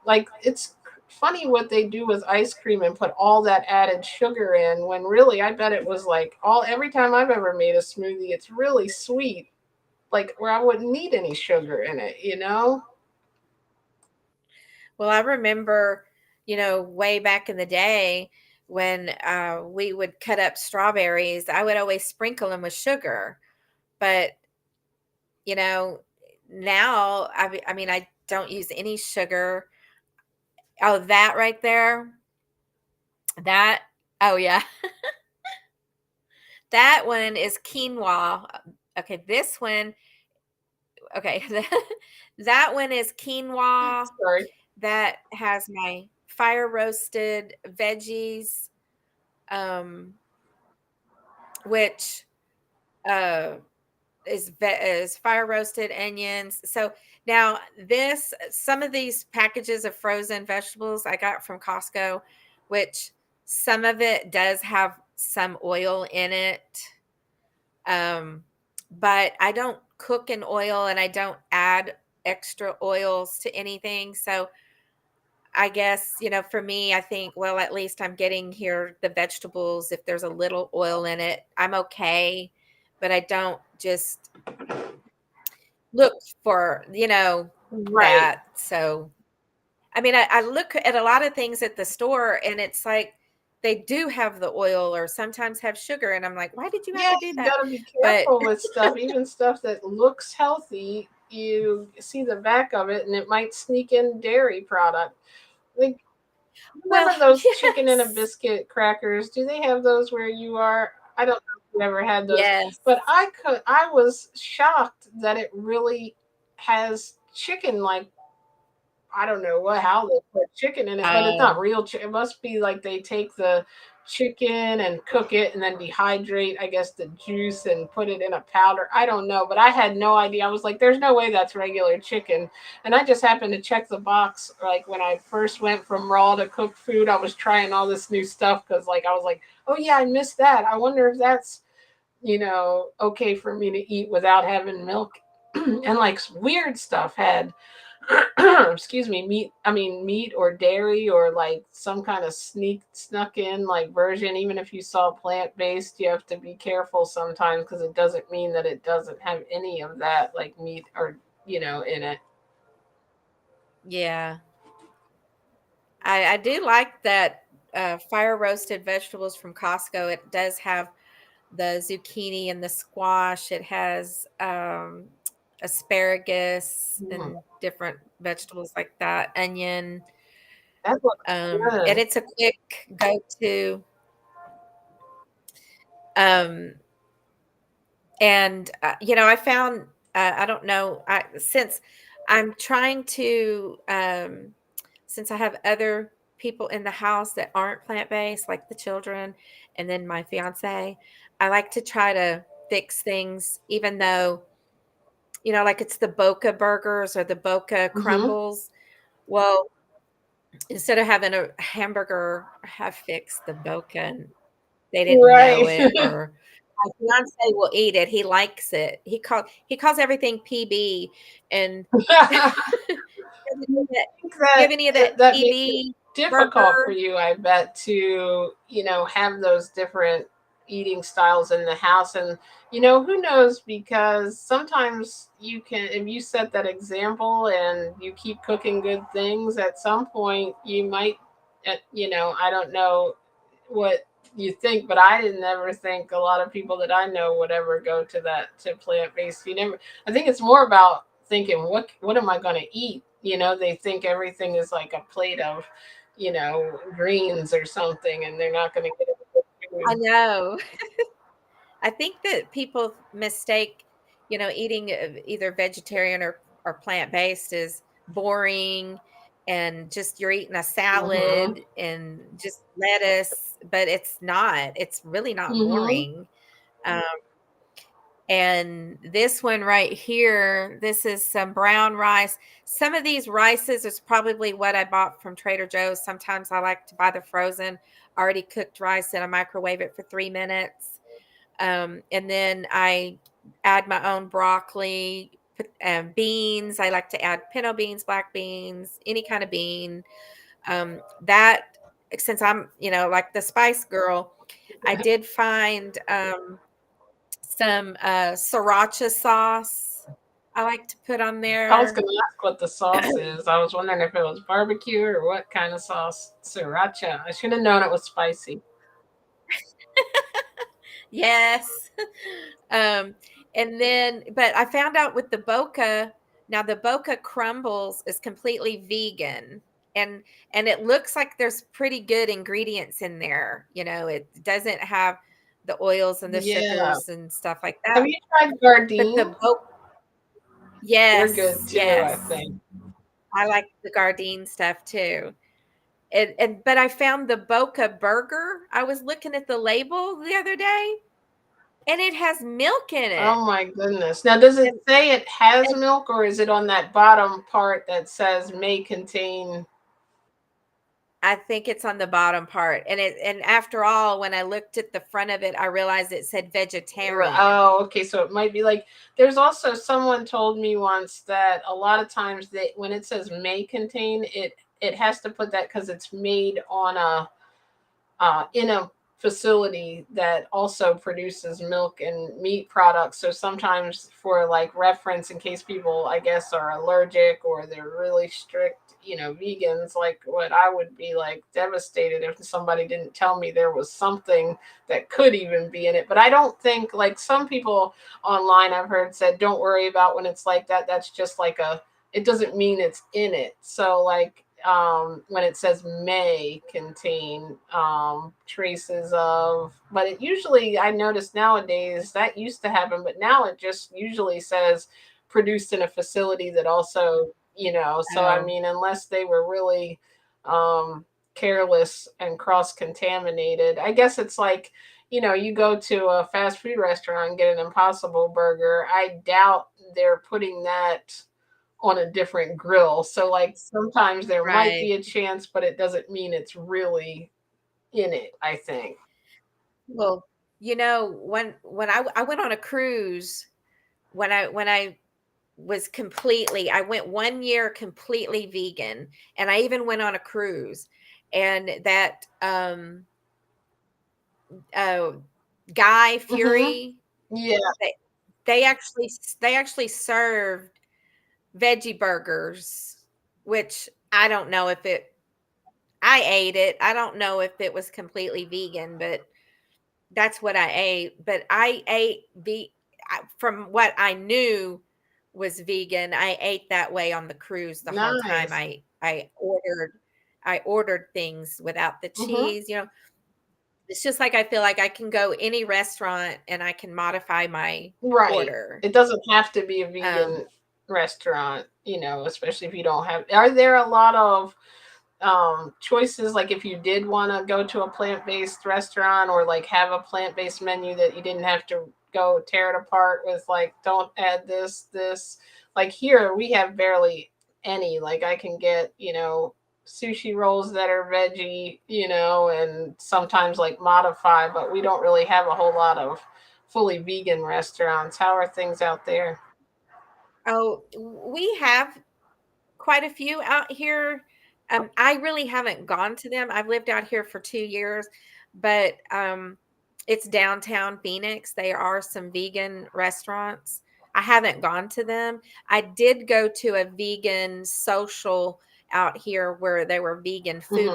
like it's funny what they do with ice cream and put all that added sugar in, when really I bet it was like all every time I've ever made a smoothie, it's really sweet, like where I wouldn't need any sugar in it. Well, I remember, way back in the day when we would cut up strawberries, I would always sprinkle them with sugar. But, you know, now, I mean, I don't use any sugar. Oh, that right there, that, oh, yeah, that one is quinoa. Okay, this one, okay, that one is quinoa. Sorry. That has my fire roasted veggies, um, which uh, is fire roasted onions. So now this, some of these packages of frozen vegetables I got from Costco, which some of it does have some oil in it. Um, but I don't cook in oil and I don't add extra oils to anything. So I guess, for me, I think, well, at least I'm getting here the vegetables. If there's a little oil in it, I'm okay. But I don't just look for, Right. that. So, I mean, I look at a lot of things at the store and it's like they do have the oil or sometimes have sugar. And I'm like, why did you have Yeah, to do you that? gotta be But careful with stuff, even stuff that looks healthy. You see the back of it, and it might sneak in dairy product. Like, well, remember those chicken in a yes. biscuit crackers? Do they have those where you are? I don't know if you ever had those, Yes. but I was shocked that it really has chicken, like, I don't know how they put chicken in it, but it's not Oh, real chicken. It must be like they take the chicken and cook it and then dehydrate, I guess, the juice and put it in a powder. I don't know, but I had no idea. I was like, there's no way that's regular chicken. And I just happened to check the box, like when I first went from raw to cooked food. I was trying all this new stuff because, like, I was like, oh yeah, I missed that. I wonder if that's, okay for me to eat without having milk. And like weird stuff had excuse me, meat or dairy or like some kind of snuck in like version. Even if you saw plant-based, you have to be careful sometimes, because it doesn't mean that it doesn't have any of that like meat or in it. yeah. I do like that fire roasted vegetables from Costco. It does have the zucchini and the squash. It has asparagus Mm, and different vegetables like that, onion. that looks And good. it's a quick go to. Um, and I found, I don't know, since I'm trying to, since I have other people in the house that aren't plant based, like the children, and then my fiance, I like to try to fix things, even though, like it's the Boca burgers or the Boca Hmm. crumbles. Well, instead of having a hamburger, have fixed the Boca and they didn't know Right. it, or my fiance will eat it. He likes it. He calls everything PB, and I think you that have any of that that makes it PB difficult for burger? you, I bet, to have those different. eating styles in the house. And who knows, because sometimes you can, if you set that example and you keep cooking good things, at some point you might, I don't know what you think, but I didn't ever think a lot of people that I know would ever go to that, to plant based. You never. I think it's more about thinking, what am I going to eat? They think everything is like a plate of, greens or something, and they're not going to get a good I food. know. I think that people mistake, eating either vegetarian or plant-based is boring and just you're eating a Mhm. salad and just lettuce, but it's not. It's really not Mhm. boring. Um, and this one right here, this is some brown rice. Some of these rices is probably what I bought from Trader Joe's. Sometimes I like to buy the frozen, already cooked rice and I microwave it for 3 minutes. And then I add my own broccoli, beans. I like to add pinto beans, black beans, any kind of bean. That since I'm, like the spice girl, I did find some sriracha sauce I like to put on I was there. going to ask what the sauce is. I was wondering if it was barbecue or what kind of sauce. Sriracha. I should have known it was spicy. Yes. Um, and then, but I found out with the Boca, now the Boca crumbles is completely vegan. And it looks like there's pretty good ingredients in there. It doesn't have the oils and the Yeah. sugars and stuff like that. Have you tried But Gardein? the Boca, They're good yes, too, I yes. think. I like the Gardein stuff too. And but I found the Boca burger. I was looking at the label the other day and it has milk in it. Oh my goodness. Now, does it And say it has and milk, or is it on that bottom part that says may contain? I think it's on the bottom part. And after all, when I looked at the front of it, I realized it said vegetarian. Oh, okay. So it might be like, there's also, someone told me once that a lot of times that when it says may contain, it has to put that because it's made on a in a facility that also produces milk and meat products. So sometimes, for like reference, in case people, I guess, are allergic or they're really strict, vegans, like what I would be like devastated if somebody didn't tell me there was something that could even be in it. But I don't think, like some people online I've heard said, don't worry about when it's like that. That's just like it doesn't mean it's in it. So like when it says may contain traces of, but it usually, I notice nowadays that used to happen, but now it just usually says produced in a facility that also, so I Oh, mean, unless they were really um, careless and cross contaminated, I guess it's like, you go to a fast food restaurant and get an Impossible Burger. I doubt they're putting that on a different grill. So like sometimes there might right. be a chance, but it doesn't mean it's really in it, I think. Well, when I went on a cruise, when I was completely I went 1 year completely vegan, and I even went on a cruise, and that, uh, Guy Mhm. Fury, Yeah. they they actually served veggie burgers, which I don't know if it I ate it. I don't know if it was completely vegan, but that's what I ate. But I ate from what I knew was vegan. I ate that way on the cruise the whole time. Nice. I ordered things without the Mhm. cheese. It's just like I feel like I can go any restaurant and I can modify my Right. order. It doesn't have to be a Um, vegan restaurant, especially if you don't have, are there a lot of choices, like if you did want to go to a plant-based restaurant, or like have a plant-based menu, that you didn't have to go tear it apart with like, don't add this, like here we have barely any. Like I can get sushi rolls that are veggie, and sometimes like modify, but we don't really have a whole lot of fully vegan restaurants. How are things out there? oh, we have quite a few out here. I really haven't gone to them. I've lived out here for 2 years, but It's downtown Phoenix. There are some vegan restaurants. I haven't gone to them. I did go to a vegan social out here where there were vegan food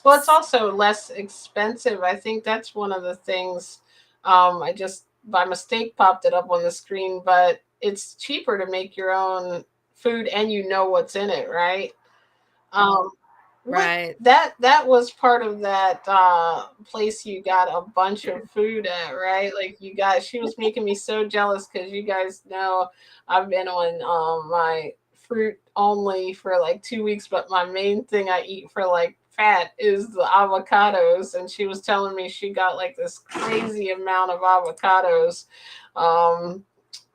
Well, it's trucks. also less expensive. I think that's one of the things. I just by mistake popped it up on the screen, but it's cheaper to make your own food and you know what's in it, right? Um, what Right. that was part of that place you got a bunch of food at, right? Like you guys, she was making me so jealous because you guys know I've been on my fruit only for like 2 weeks, but my main thing I eat for like fat is the avocados, and she was telling me she got like this crazy amount of avocados, um,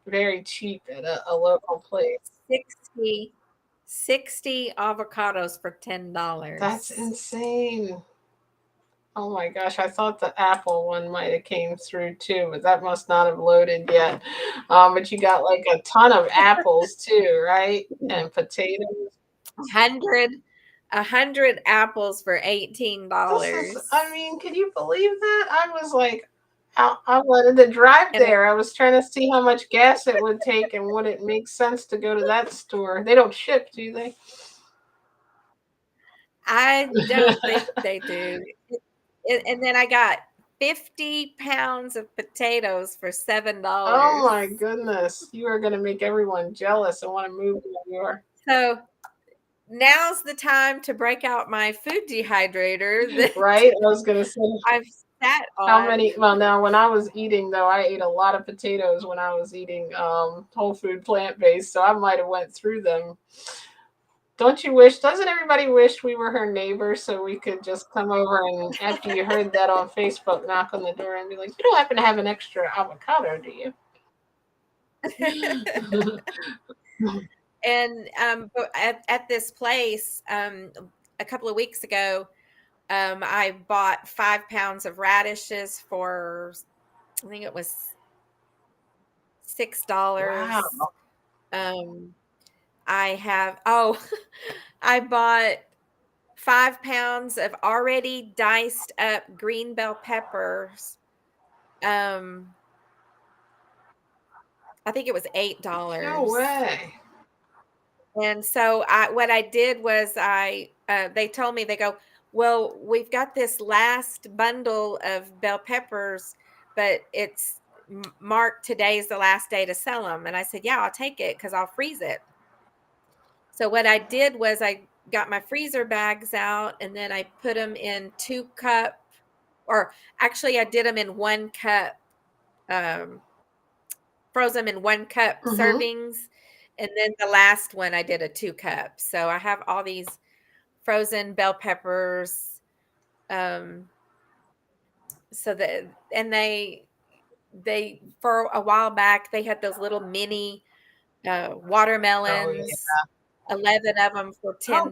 very cheap at a local place. 60, 60 avocados for That's $10. insane. Oh my gosh, I thought the Apple one might have came through too, but that must not have loaded yet. But you got like a ton of apples too, right? And potatoes. 100 100 apples for This is, $18. I mean, can you believe that? I was like, I wanted to drive And there. I was trying to see how much gas it would take and would it make sense to go to that store. They don't ship, do they? I don't think they do. And then I got 50 pounds of potatoes for Oh $7. my goodness. You are going to make everyone jealous and want to move where you are. So now's the time to break out my food dehydrator that Right? I was going to say, I've sat how on. many? Well, now when I was eating though, I ate a lot of potatoes when I was eating whole food plant based, so I might have went through them. Don't you wish? Doesn't everybody wish we were her neighbor so we could just come over and after you heard that on Facebook, knock on the door and be like, "You don't happen to have an extra avocado, do you?" And but at this place, a couple of weeks ago, I bought 5 pounds of radishes for, I think it was $6. Wow. Um, I have, oh, I bought 5 pounds of already diced up green bell peppers. Um, I think it was No $8. way. And so what I did was they told me, they go, well, we've got this last bundle of bell peppers, but it's marked today's the last day to sell them. And I said, yeah, I'll take it because I'll freeze it. So what I did was I got my freezer bags out and then I put them in 2 cup, or actually I did them in 1 cup, um, froze them in 1 cup Mm-hmm. servings. And then the last one I did a 2 cup. So I have all these frozen bell peppers. Um, so that, and they, for a while back, they had those little mini Oh yeah. watermelons, 11 of them for Oh,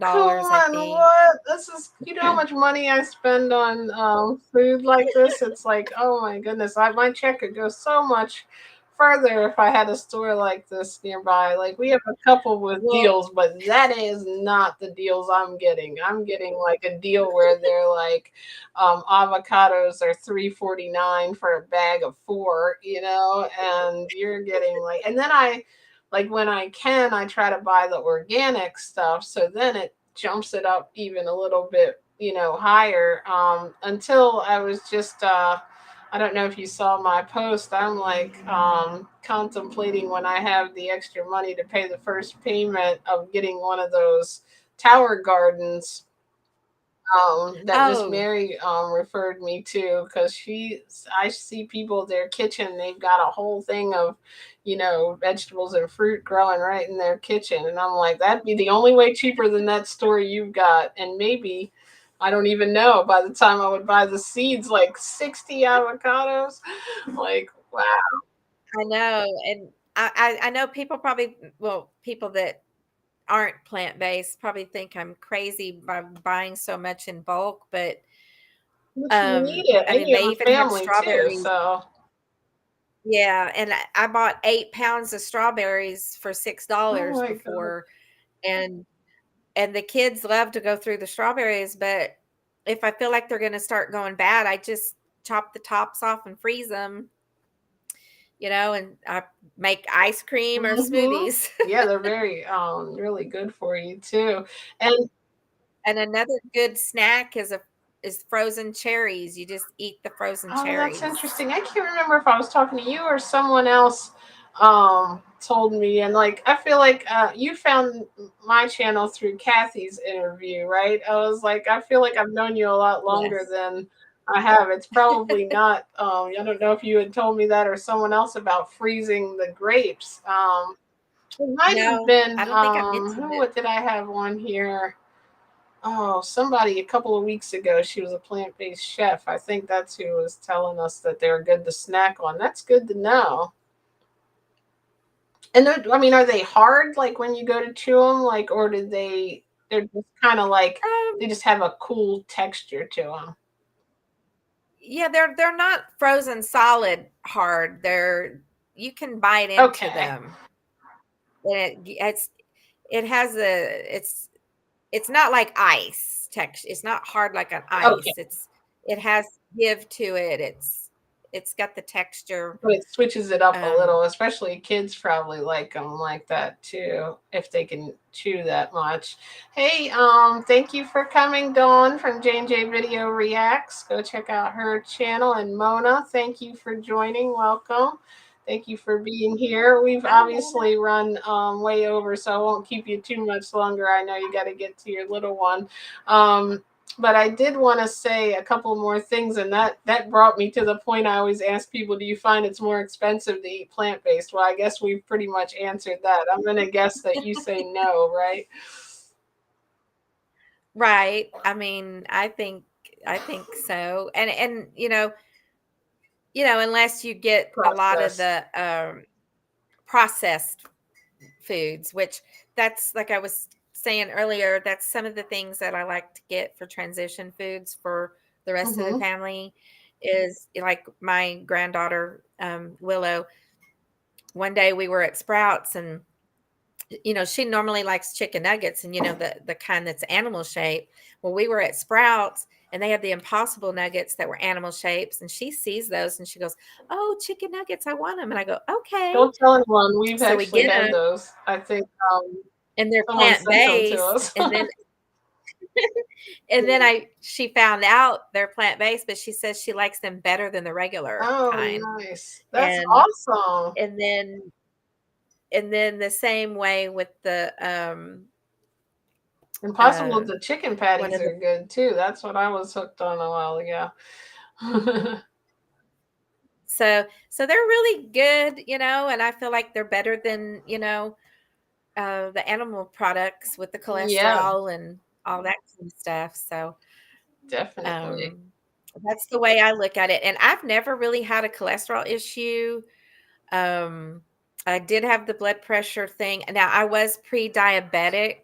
come $10, I on, think. what? This is, you know how much money I spend on food like this? It's like, oh my goodness, my check could go so much further if I had a store like this nearby. Like, we have a couple with Well, deals, but that is not the deals I'm getting. I'm getting like a deal where they're like, avocados are 3.49 for a bag of four, and you're getting like, and then like when I can, I try to buy the organic stuff. So then it jumps it up even a little bit, higher. Until I was just, I don't know if you saw my post. I'm like contemplating when I have the extra money to pay the first payment of getting one of those tower gardens that Miss oh, Mary referred me to because I see people their kitchen they've got a whole thing of vegetables and fruit growing right in their kitchen, and I'm like that'd be the only way cheaper than that store you've got, and maybe I don't even know by the time I would buy the seeds like 60 avocados, like wow. I know. And I know people probably, well, people that aren't plant-based probably think I'm crazy by buying so much in bulk, but But you need it, I and mean, you they have a even had family too, strawberries. so Yeah, and I bought 8 pounds of strawberries for oh $6 my god. before, and the kids love to go through the strawberries, but if I feel like they're gonna start going bad, I just chop the tops off and freeze them, and I make ice cream or Mhm. smoothies. Yeah, they're very, really good for you too. And And another good snack is frozen cherries. You just eat the frozen oh, that's cherries. interesting. I can't remember if I was talking to you or someone else told me, and like I feel like you found my channel through Kathy's interview, right? I was like, I feel like I've known you a lot longer Yes. than I have. It's probably not I don't know if you had told me that or someone else about freezing the grapes. It might have No, been I don't think I mentioned who, it. what did I have on here? Oh, somebody a couple of weeks ago, she was a plant-based chef. I think that's who was telling us that they're good to snack on. That's good to know. And I mean, are they hard like when you go to chew them, like, or did they're just kind of like they Um, just have a cool texture to them? yeah, they're not frozen solid hard. You can bite into Okay, them. And it has it's not like ice texture. It's not hard like an okay. ice. It has give to it. It's got the texture. But it switches it up a Um, little, especially kids probably like them like that too, if they can chew that much. Hey, thank you for coming, Dawn from J&J Video Reacts. Go check out her channel. And Mona, thank you for joining. Welcome. Thank you for being here. We've I don't know. obviously run way over, so I won't keep you too much longer. I know you got to get to your little one. Um, but I did want to say a couple more things, and that brought me to the point I always ask people: do you find it's more expensive to eat plant based? Well, I guess we've pretty much answered that. I'm gonna guess that you say no, right? Right. I mean, I think so. And unless you get a lot of Processed. the processed foods, which that's like I was saying earlier, that's some of the things that I like to get for transition foods for the rest of the Mm-hmm. family is like my granddaughter Willow. One day we were at Sprouts and she normally likes chicken nuggets and the kind that's animal shape. Well, we were at Sprouts and they had the impossible nuggets that were animal shapes and she sees those and she goes, "Oh, chicken nuggets, I want them." And I go, "Okay." Don't tell anyone. We've So we actually get had them those. I think and they're someone sent them to plant-based us. and then she found out they're plant-based, but she says she likes them better than the regular Oh, kind. nice. That's And awesome. and then and then the same way with the Impossible. uh The chicken one patties of the are good too. That's what I was hooked on a while ago. so they're really good, and I feel like they're better than, the animal products with the Yeah, cholesterol and all that kind of stuff. So definitely. um that's the way I look at it. And I've never really had a cholesterol issue. Um, I did have the blood pressure thing. Now I was pre-diabetic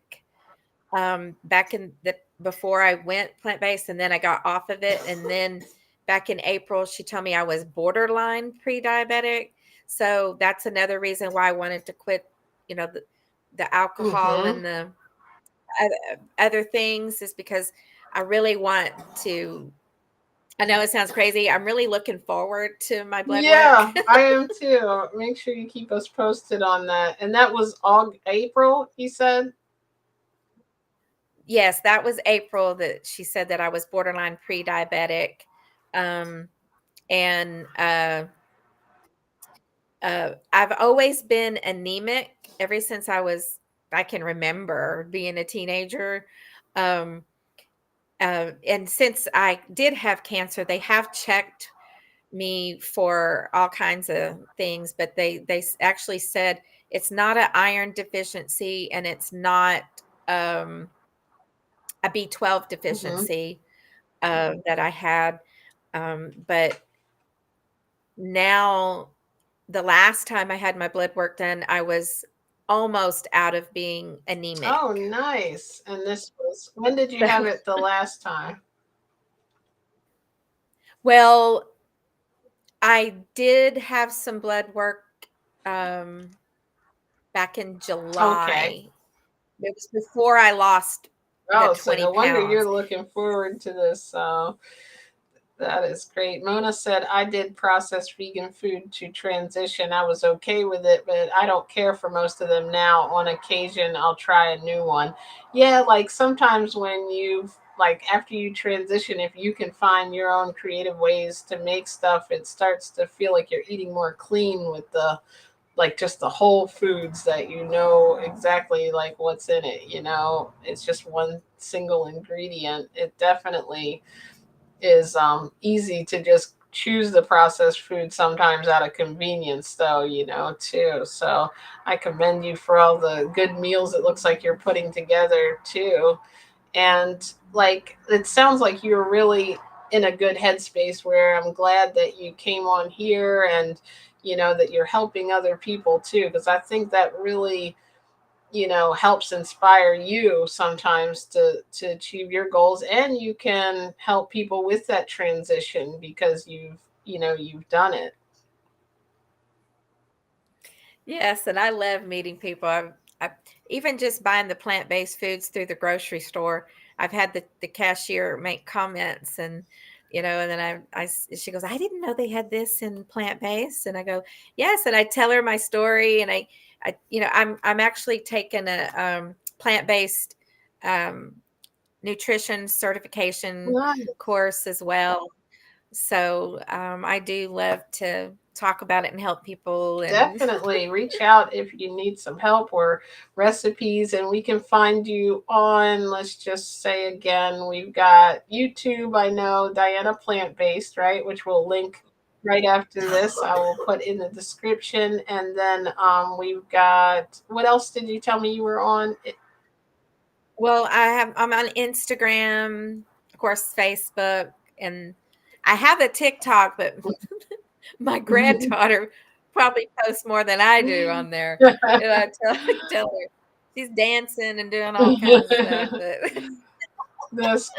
back in the before I went plant-based and then I got off of it. And then back in April, she told me I was borderline pre-diabetic. So that's another reason why I wanted to quit, the alcohol Mm-hmm. and the other things is because I really want to. I know it sounds crazy. I'm really looking forward to my blood work. Yeah, I am too. Make sure you keep us posted on that. And that was all April, he said. Yes, that was April that she said that I was borderline pre-diabetic. Um, and I've always been anemic ever since I can remember being a teenager. Um, and since I did have cancer, they have checked me for all kinds of things, but they actually said it's not an iron deficiency and it's not um, a B12 Mm-hmm. deficiency that I had. But now, the last time I had my blood work done, I was almost out of being Oh, anemic. nice. And this was, when did you have So, it the last time? well, I did have some blood work um, back in Okay. July. It was before I lost the Oh, so 20 no wonder you're pounds. looking forward to this. That is great. Mona said, I did processed vegan food to transition. I was okay with it, but I don't care for most of them now. On occasion, I'll try a new one. Yeah, like sometimes when you've, like, after you transition, if you can find your own creative ways to make stuff, it starts to feel like you're eating more clean with the, like, just the whole foods that you know exactly like what's in it, you know. It's just one single ingredient. It definitely is easy to just choose the processed food sometimes out of convenience, though, you know, too. So I commend you for all the good meals it looks like you're putting together too. And like, it sounds like you're really in a good headspace, where I'm glad that you came on here, and you know that you're helping other people too, because I think that really, you know, helps inspire you sometimes to achieve your goals, and you can help people with that transition because you've, you know, you've done it. Yes, and I love meeting people. I even just buying the plant-based foods through the grocery store. I've had the cashier make comments, and and then she goes, "I didn't know they had this in plant-based," and I go, "Yes," and I tell her my story, and I'm actually taking a plant-based um, nutrition certification Nice. course as well. So I do love to talk about it and help people. And Definitely reach out if you need some help or recipes, and we can find you on, let's just say again, we've got YouTube, I know, Dianna Plant Based, right? Which we'll link right after this. I will put in the description. And then we've got, what else did you tell me you were on? well, I'm on Instagram, of course, Facebook, and I have a TikTok, but my granddaughter probably posts more than I do on there. I tell her she's dancing and doing all kinds of stuff, but This,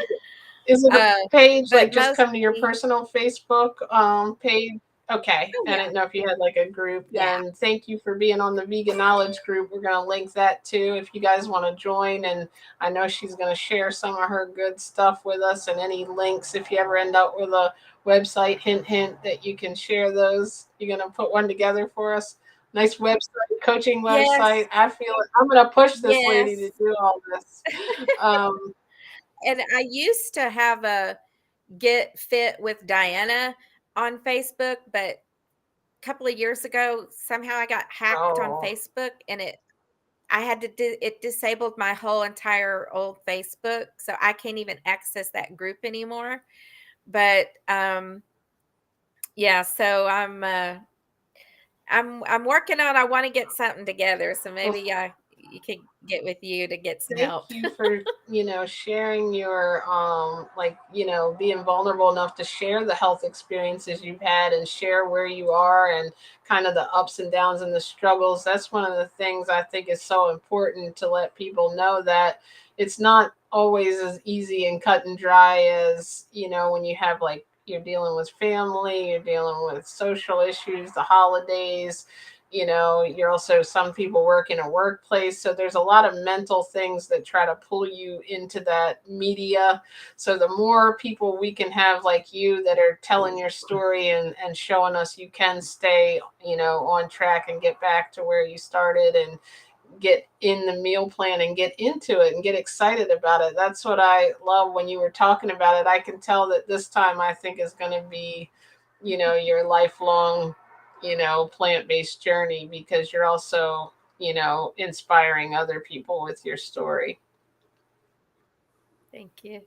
is it a uh, page like but just come to your mostly, personal Facebook page? Okay. oh I yeah, didn't know if you had like a group. yeah. And thank you for being on the Veganowledge group. We're gonna link that too if you guys want to join. And I know she's gonna share some of her good stuff with us, and any links if you ever end up with a website, hint hint, that you can share those. You're gonna put one together for us. Nice website, coaching website. Yes, I feel it. I'm gonna push this lady to yes. do all this. Um, And I used to have a Get Fit with Diana on Facebook, but a couple of years ago, somehow I got hacked on oh. Facebook, and I had to it disabled my whole entire old Facebook, so I can't even access that group anymore. But yeah, so I'm working on. I want to get something together, so Well, maybe you could get with you to get some thank help. you for, you know, sharing your like, you know, being vulnerable enough to share the health experiences you've had, and share where you are, and kind of the ups and downs and the struggles. That's one of the things I think is so important, to let people know that it's not always as easy and cut and dry as, you know, when you have, like, you're dealing with family, you're dealing with social issues, the holidays, you know, you're also, some people work in a workplace, so there's a lot of mental things that try to pull you into that media. So the more people we can have like you, that are telling your story, and showing us you can stay, you know, on track, and get back to where you started, and get in the meal plan, and get into it, and get excited about it. That's what I love when you were talking about it. I can tell that this time, I think, is going to be, you know, your lifelong, you know, plant-based journey, because you're also, you know, inspiring other people with your story. Thank you.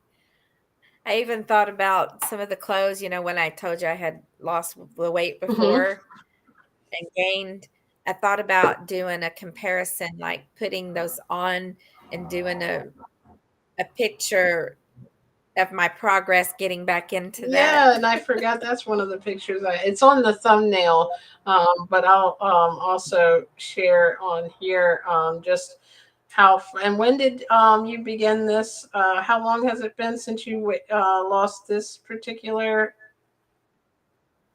I even thought about some of the clothes, when I told you I had lost the weight Hmm. before and gained. I thought about doing a comparison, like putting those on and doing a picture of my progress getting back into that. Yeah, and I forgot that's one of the pictures. It's on the thumbnail, but I'll also share on here, just how, and when did you begin this? How long has it been since you lost this particular?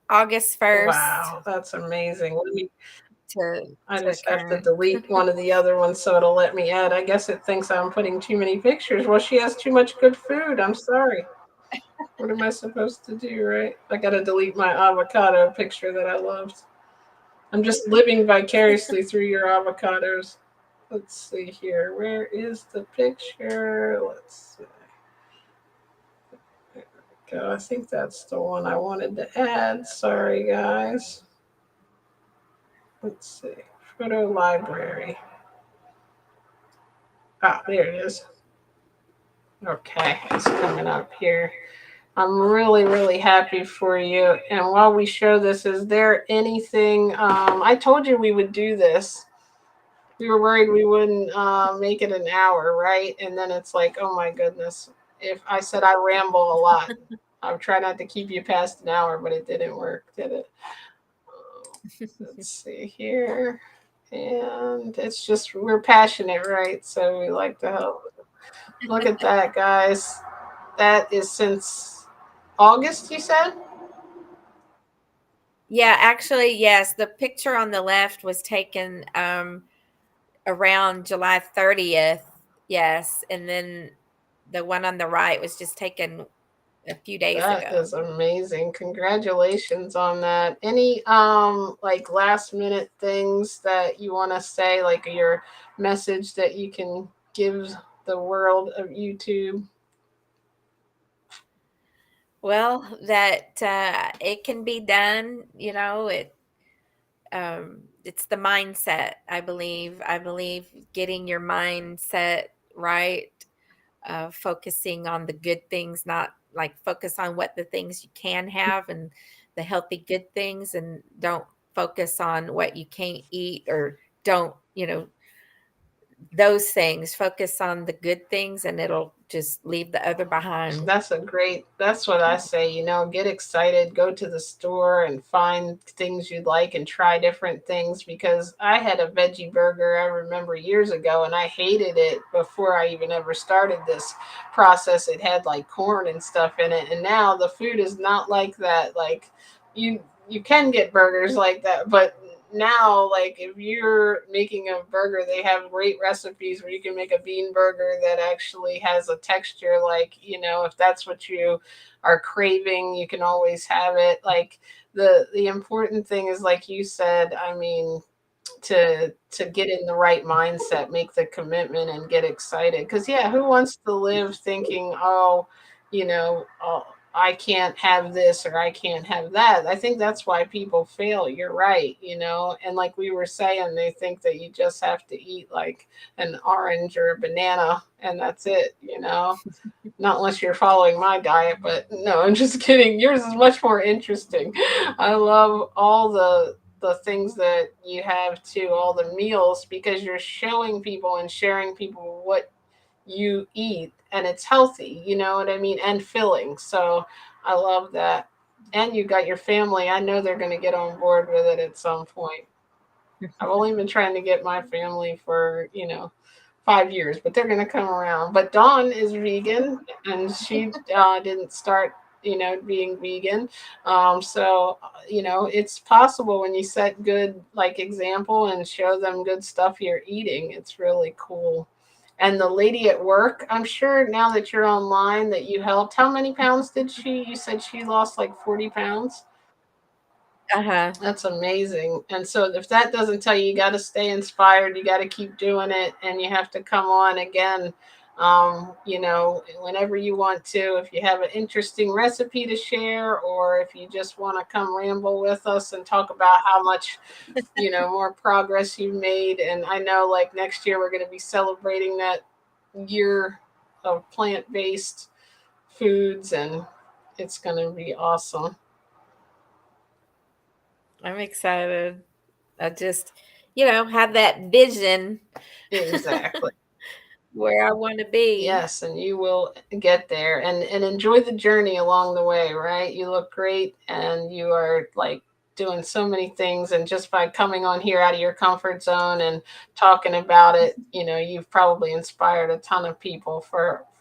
August 1st Wow, that's amazing. Let me, to I to just have to current. delete one of the other ones so it'll let me add. I guess it thinks I'm putting too many pictures. Well, she has too much good food. I'm sorry. What am I supposed to do, right? I gotta delete my avocado picture that I loved. I'm just living vicariously through your avocados. Let's see here. Where is the picture? Let's see. There we go. I think that's the one I wanted to add. Sorry, guys. Let's see. Photo library. Ah, there it is. Okay, it's coming up here. I'm really, really happy for you. And while we show this, is there anything? I told you we would do this. We were worried we wouldn't make it an hour, right? And then it's like, oh my goodness. If I said I ramble a lot, I'll try not to keep you past an hour, but it didn't work, did it? Let's see here. And it's just, we're passionate, right? So we like to help. Look at that, guys. That is since August, you said? Yeah, actually, yes. The picture on the left was taken around July 30th. Yes. And then the one on the right was just taken a few days That ago. is amazing. Congratulations on that. Any like last minute things that you want to say, like your message that you can give the world of YouTube? Well, that it can be done, it's the mindset, I believe. I believe getting your mindset right, focusing on the good things, not like focus on what the things you can have and the healthy good things, and don't focus on what you can't eat or don't, those things. Focus on the good things and it'll just leave the other behind. That's what I say, get excited, go to the store and find things you'd like and try different things, because I had a veggie burger, I remember years ago, and I hated it before I even ever started this process. It had like corn and stuff in it, and now the food is not like that. Like you you can get burgers like that, but now, like, if you're making a burger, they have great recipes where you can make a bean burger that actually has a texture, like, if that's what you are craving, you can always have it. Like, the important thing is, like you said, I mean, to get in the right mindset, make the commitment and get excited. Cuz yeah, who wants to live thinking, "Oh, oh, I can't have this or I can't have that." I think that's why people fail. You're right, And like we were saying, they think that you just have to eat like an orange or a banana and that's it. Not unless you're following my diet, but no, I'm just kidding. Yours is much more interesting. I love all the things that you have too, all the meals, because you're showing people and sharing people what you eat, and it's healthy, you know what I mean, and filling. So I love that. And you got your family. I know they're going to get on board with it at some point. I've only been trying to get my family for, 5 years, but they're going to come around. But Dawn is vegan, and she didn't start, being vegan. So, it's possible when you set good, like, example and show them good stuff you're eating. It's really cool. And the lady at work, I'm sure now that you're online that you helped. How many pounds did she? You said she lost like 40 pounds. Uh-huh. That's amazing. And so if that doesn't tell you, you got to stay inspired, you got to keep doing it, and you have to come on again, whenever you want to. If you have an interesting recipe to share, or if you just want to come ramble with us and talk about how much, more progress you've made. And I know, like, next year we're going to be celebrating that year of plant-based foods, and it's going to be awesome. I'm excited. I just, have that vision Exactly. where I want to be. Yes, and you will get there, and enjoy the journey along the way, right? You look great, and you are like doing so many things, and just by coming on here out of your comfort zone and talking about it, you've probably inspired a ton of people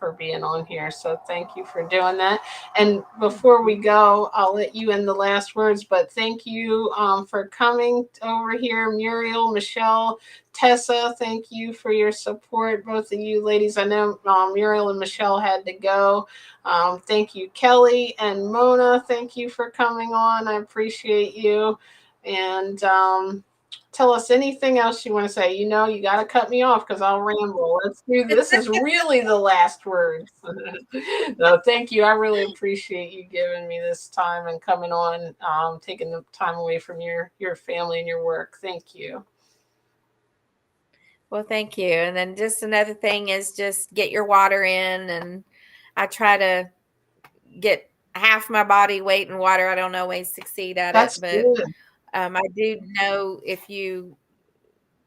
for being on here. So thank you for doing that. And before we go, I'll let you in the last words, but thank you for coming over here, Muriel, Michelle, Tessa. Thank you for your support, both of you ladies. I know Muriel and Michelle had to go. Thank you, Kelly and Mona. Thank you for coming on. I appreciate you. And tell us anything else you want to say. You know, you got to cut me off because I'll ramble. Let's do this. Is really the last words. No, thank you. I really appreciate you giving me this time and coming on, taking the time away from your family and your work. Thank you. Well, thank you. And then just another thing is just get your water in. And I try to get half my body weight in water. I don't always succeed at it, That's but good. I do know if you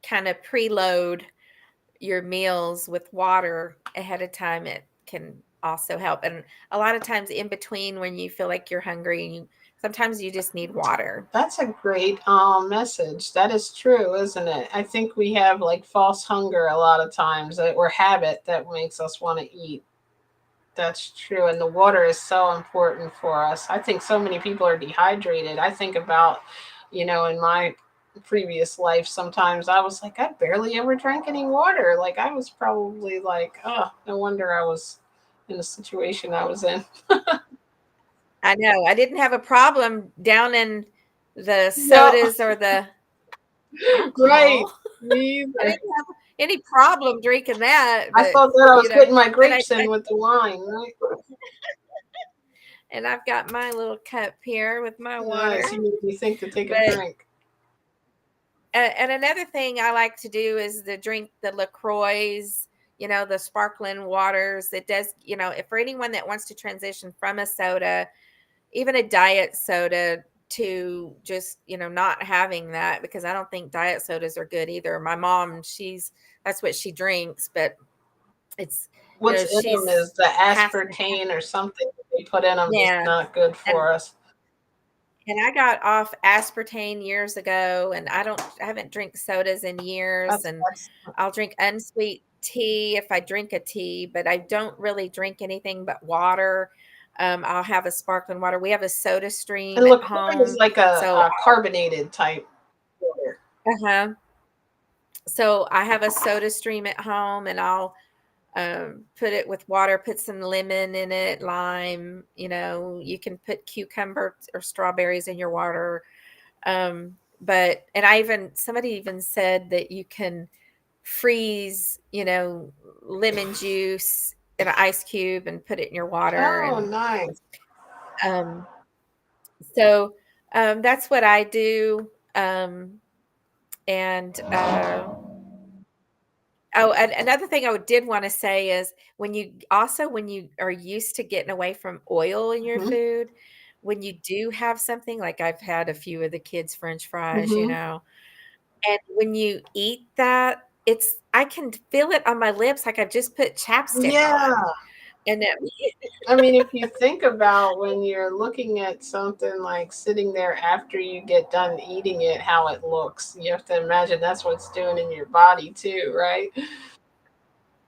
kind of preload your meals with water ahead of time, it can also help. And a lot of times in between when you feel like you're hungry, sometimes you just need water. That's a great message. That is true, isn't it? I think we have like false hunger a lot of times, or habit that makes us want to eat. That's true. And the water is so important for us. I think so many people are dehydrated. I think about, in my previous life, sometimes I was like, I barely ever drank any water. Like, I was probably like, oh, no wonder I was in the situation I was in. I know. I didn't have a problem down in the No, sodas or the right. alcohol. Me I either. didn't have any problem drinking that, I but thought that I was you know, getting my then grapes in with the wine, right? and I've got my little cup here with my water. Nice. You made me think to take a But drink. and another thing I like to do is to drink the LaCroix, the sparkling waters. It does, if for anyone that wants to transition from a soda, even a diet soda, to just, not having that, because I don't think diet sodas are good either. My mom, that's what she drinks, but it's, What's in them is she's the has to have, aspartame or something that they put in them is yeah. not good And for us. I got off aspartame years ago, and I haven't drank sodas in years, That's and excellent. I'll drink unsweet tea if I drink a tea, but I don't really drink anything but water. I'll have a sparkling water. We have a soda stream And at LaCroix is home. like So, a carbonated type water. uh-huh. So I have a soda stream at home, and I'll put it with water, put some lemon in it, lime, you can put cucumber or strawberries in your water. And somebody even said that you can freeze, lemon juice in an ice cube and put it in your water. Oh, And nice. um, so that's what I do. And Oh, and another thing I did want to say is when you are used to getting away from oil in your Hmm. food, when you do have something, like I've had a few of the kids' French fries, Hmm. and when you eat that, I can feel it on my lips like I've just put chapstick Yeah. on. And that, I mean, if you think about when you're looking at something like sitting there after you get done eating it, how it looks, you have to imagine that's what it's doing in your body too, right?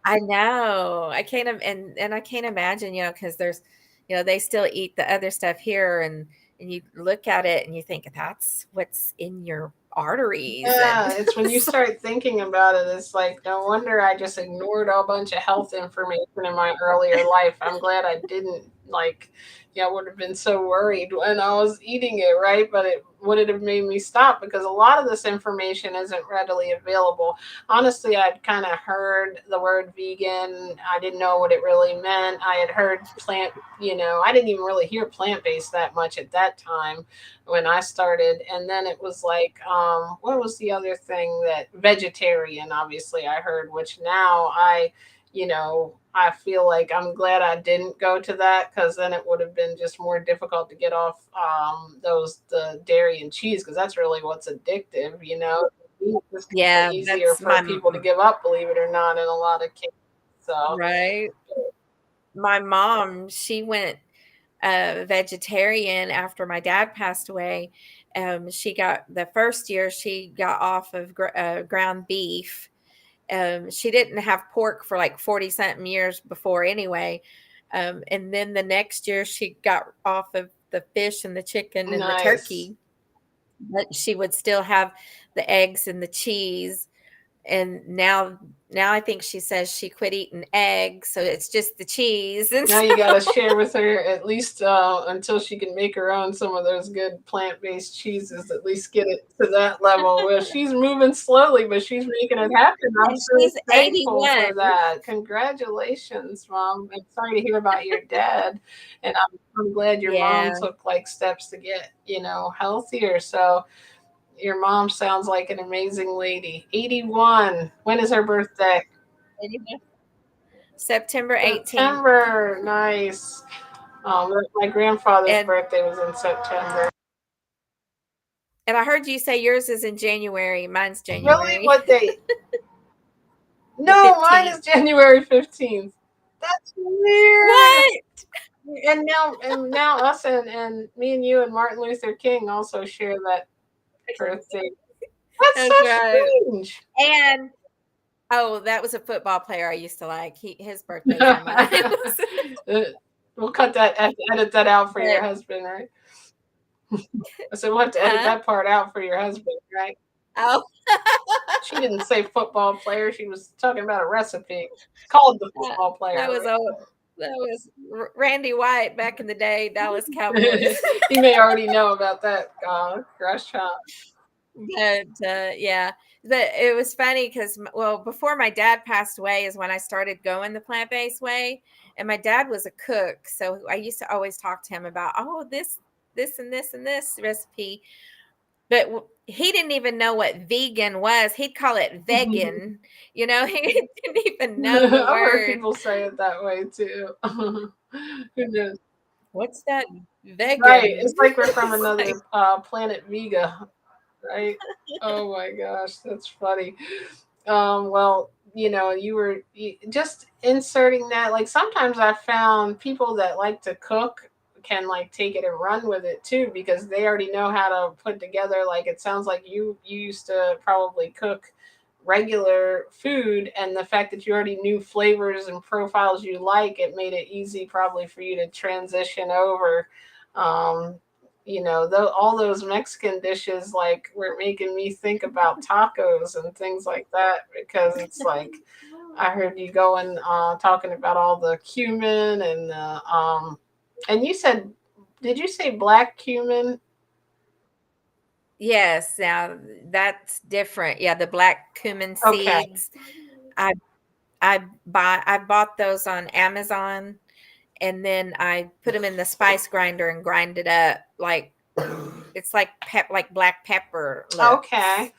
I know. And I can't imagine, because there's, they still eat the other stuff here, and you look at it and you think that's what's in your arteries. Yeah, And it's when you so, start thinking about it, it's like, no wonder I just ignored a bunch of health information in my earlier life. I'm glad I didn't, like, yeah, I would have been so worried when I was eating it, right? But it would have made me stop because a lot of this information isn't readily available. Honestly, I'd kind of heard the word vegan. I didn't know what it really meant. I had heard plant, I didn't even really hear plant based that much at that time when I started. And then it was like, what was the other thing that vegetarian, obviously, I heard, which now I feel like I'm glad I didn't go to that because then it would have been just more difficult to get off the dairy and cheese because that's really what's addictive. It's kind of yeah, easier that's for people to give up, believe it or not, in a lot of cases. So, right. My mom, she went vegetarian after my dad passed away. She got the first year she got off of ground beef, She didn't have pork for like 40 something years before anyway. And then the next year she got off of the fish and the chicken and the Nice. turkey, but she would still have the eggs and the cheese. And now I think she says she quit eating eggs, so it's just the cheese. And Now so you got to share with her at least until she can make her own some of those good plant-based cheeses. At least get it to that level. Well, she's moving slowly, but she's making it happen. I'm and so she's thankful 81. for that. Congratulations, Mom. I'm sorry to hear about your dad, and I'm glad your mom Yeah. took like steps to get healthier. So your mom sounds like an amazing lady. 81. When is her birthday? 81. September 18th. September. Nice. My grandfather's And birthday was in September. I heard you say yours is in January. Mine's Really? January What date? the No, mine is 15th. January 15th. That's weird. What? And now us and me and you and Martin Luther King also share that birthday. That's so That's right. strange. And oh, that was a football player I used to like. His birthday's on mine. We'll cut that, edit that out for your But husband, right? I said we'll have to edit huh? that part out for your husband, right? Oh. She didn't say football player. She was talking about a recipe. Called the football player, That was right? old. That was Randy White back in the day, Dallas Cowboys. He may already know about that restaurant. But yeah, it was funny because well, before my dad passed away is when I started going the plant based way, and my dad was a cook, so I used to always talk to him about this and this and this recipe, but he didn't even know what vegan was. He'd call it vegan, he didn't even know the I've heard word. people say it that way too. Who knows? What's that Right. vegan? It's like we're from It's like, another planet Vega, right? Oh my gosh, that's funny. Well, just inserting that. Like sometimes I found people that like to cook can like take it and run with it too because they already know how to put together. Like it sounds like you used to probably cook regular food, and the fact that you already knew flavors and profiles you like, it made it easy probably for you to transition over. Um, all those Mexican dishes like were making me think about tacos and things like that because it's like I heard you going talking about all the cumin and you said, did you say black cumin? yes, now that's different. Yeah, the black cumin Okay. seeds. I I bought those on Amazon, and then I put them in the spice grinder and grind it up like it's like black pepper looks. Okay.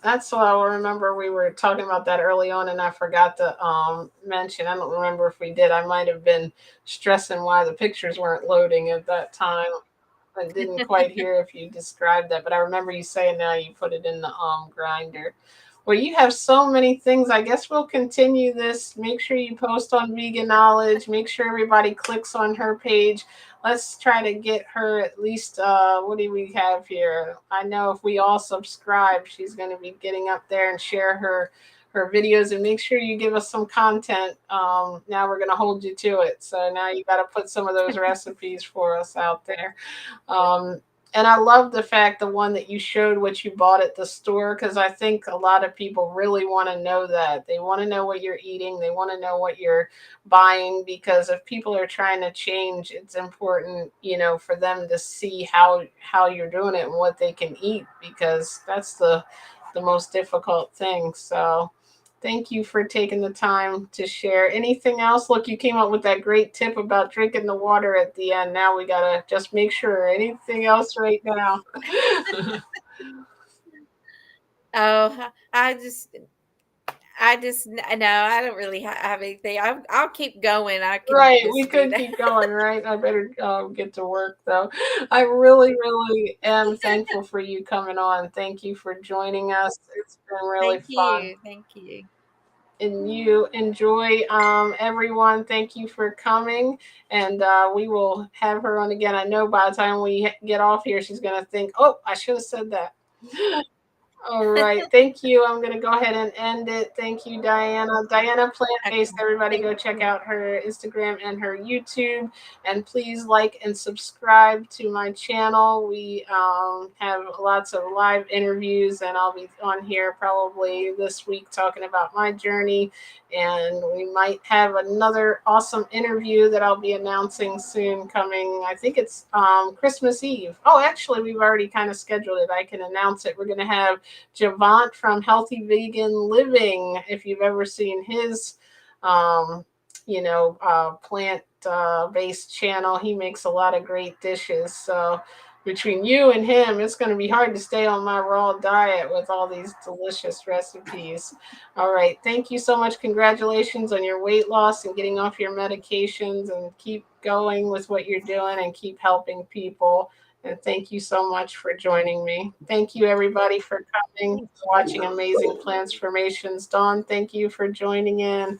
That's what I remember. We were talking about that early on, and I forgot to mention. I don't remember if we did. I might have been stressing why the pictures weren't loading at that time. I didn't quite hear if you described that, but I remember you saying now you put it in the grinder. Well, you have so many things. I guess we'll continue this. Make sure you post on Vegan Knowledge. Make sure everybody clicks on her page. Let's try to get her at least. What do we have here? I know if we all subscribe, she's going to be getting up there and share her videos. And make sure you give us some content. Now we're going to hold you to it. So now you got to put some of those recipes for us out there. Um, and I love the fact the one that you showed what you bought at the store because I think a lot of people really want to know that. They want to know what you're eating. They want to know what you're buying because if people are trying to change, it's important, for them to see how you're doing it and what they can eat because that's the most difficult thing. So thank you for taking the time to share. Anything else? Look, you came up with that great tip about drinking the water at the end. Now we gotta just make sure. Anything else right now? Oh, I just no, I don't really have anything. I'll keep going. I can Right, we just do could that. keep going, right? I better get to work though. I really, really am thankful for you coming on. Thank you for joining us. It's been really Thank fun. you. Thank you. And you enjoy, everyone. Thank you for coming, and we will have her on again. I know by the time we get off here, she's gonna think, "Oh, I should have said that." All right. Thank you. I'm going to go ahead and end it. Thank you, Dianna. Dianna Plant Based. Okay. Everybody Thank go check you. out her Instagram and her YouTube. And please like and subscribe to my channel. We have lots of live interviews, and I'll be on here probably this week talking about my journey. And we might have another awesome interview that I'll be announcing soon coming. I think it's Christmas Eve. Oh, actually, we've already kind of scheduled it. I can announce it. We're going to have Javant from Healthy Vegan Living. If you've ever seen his, um, plant based channel, he makes a lot of great dishes. So between you and him, it's going to be hard to stay on my raw diet with all these delicious recipes. All right. Thank you so much. Congratulations on your weight loss and getting off your medications, and keep going with what you're doing and keep helping people. And thank you so much for joining me. Thank you, everybody, for coming, Thank watching Amazing Transformations. Dawn, thank you for joining in.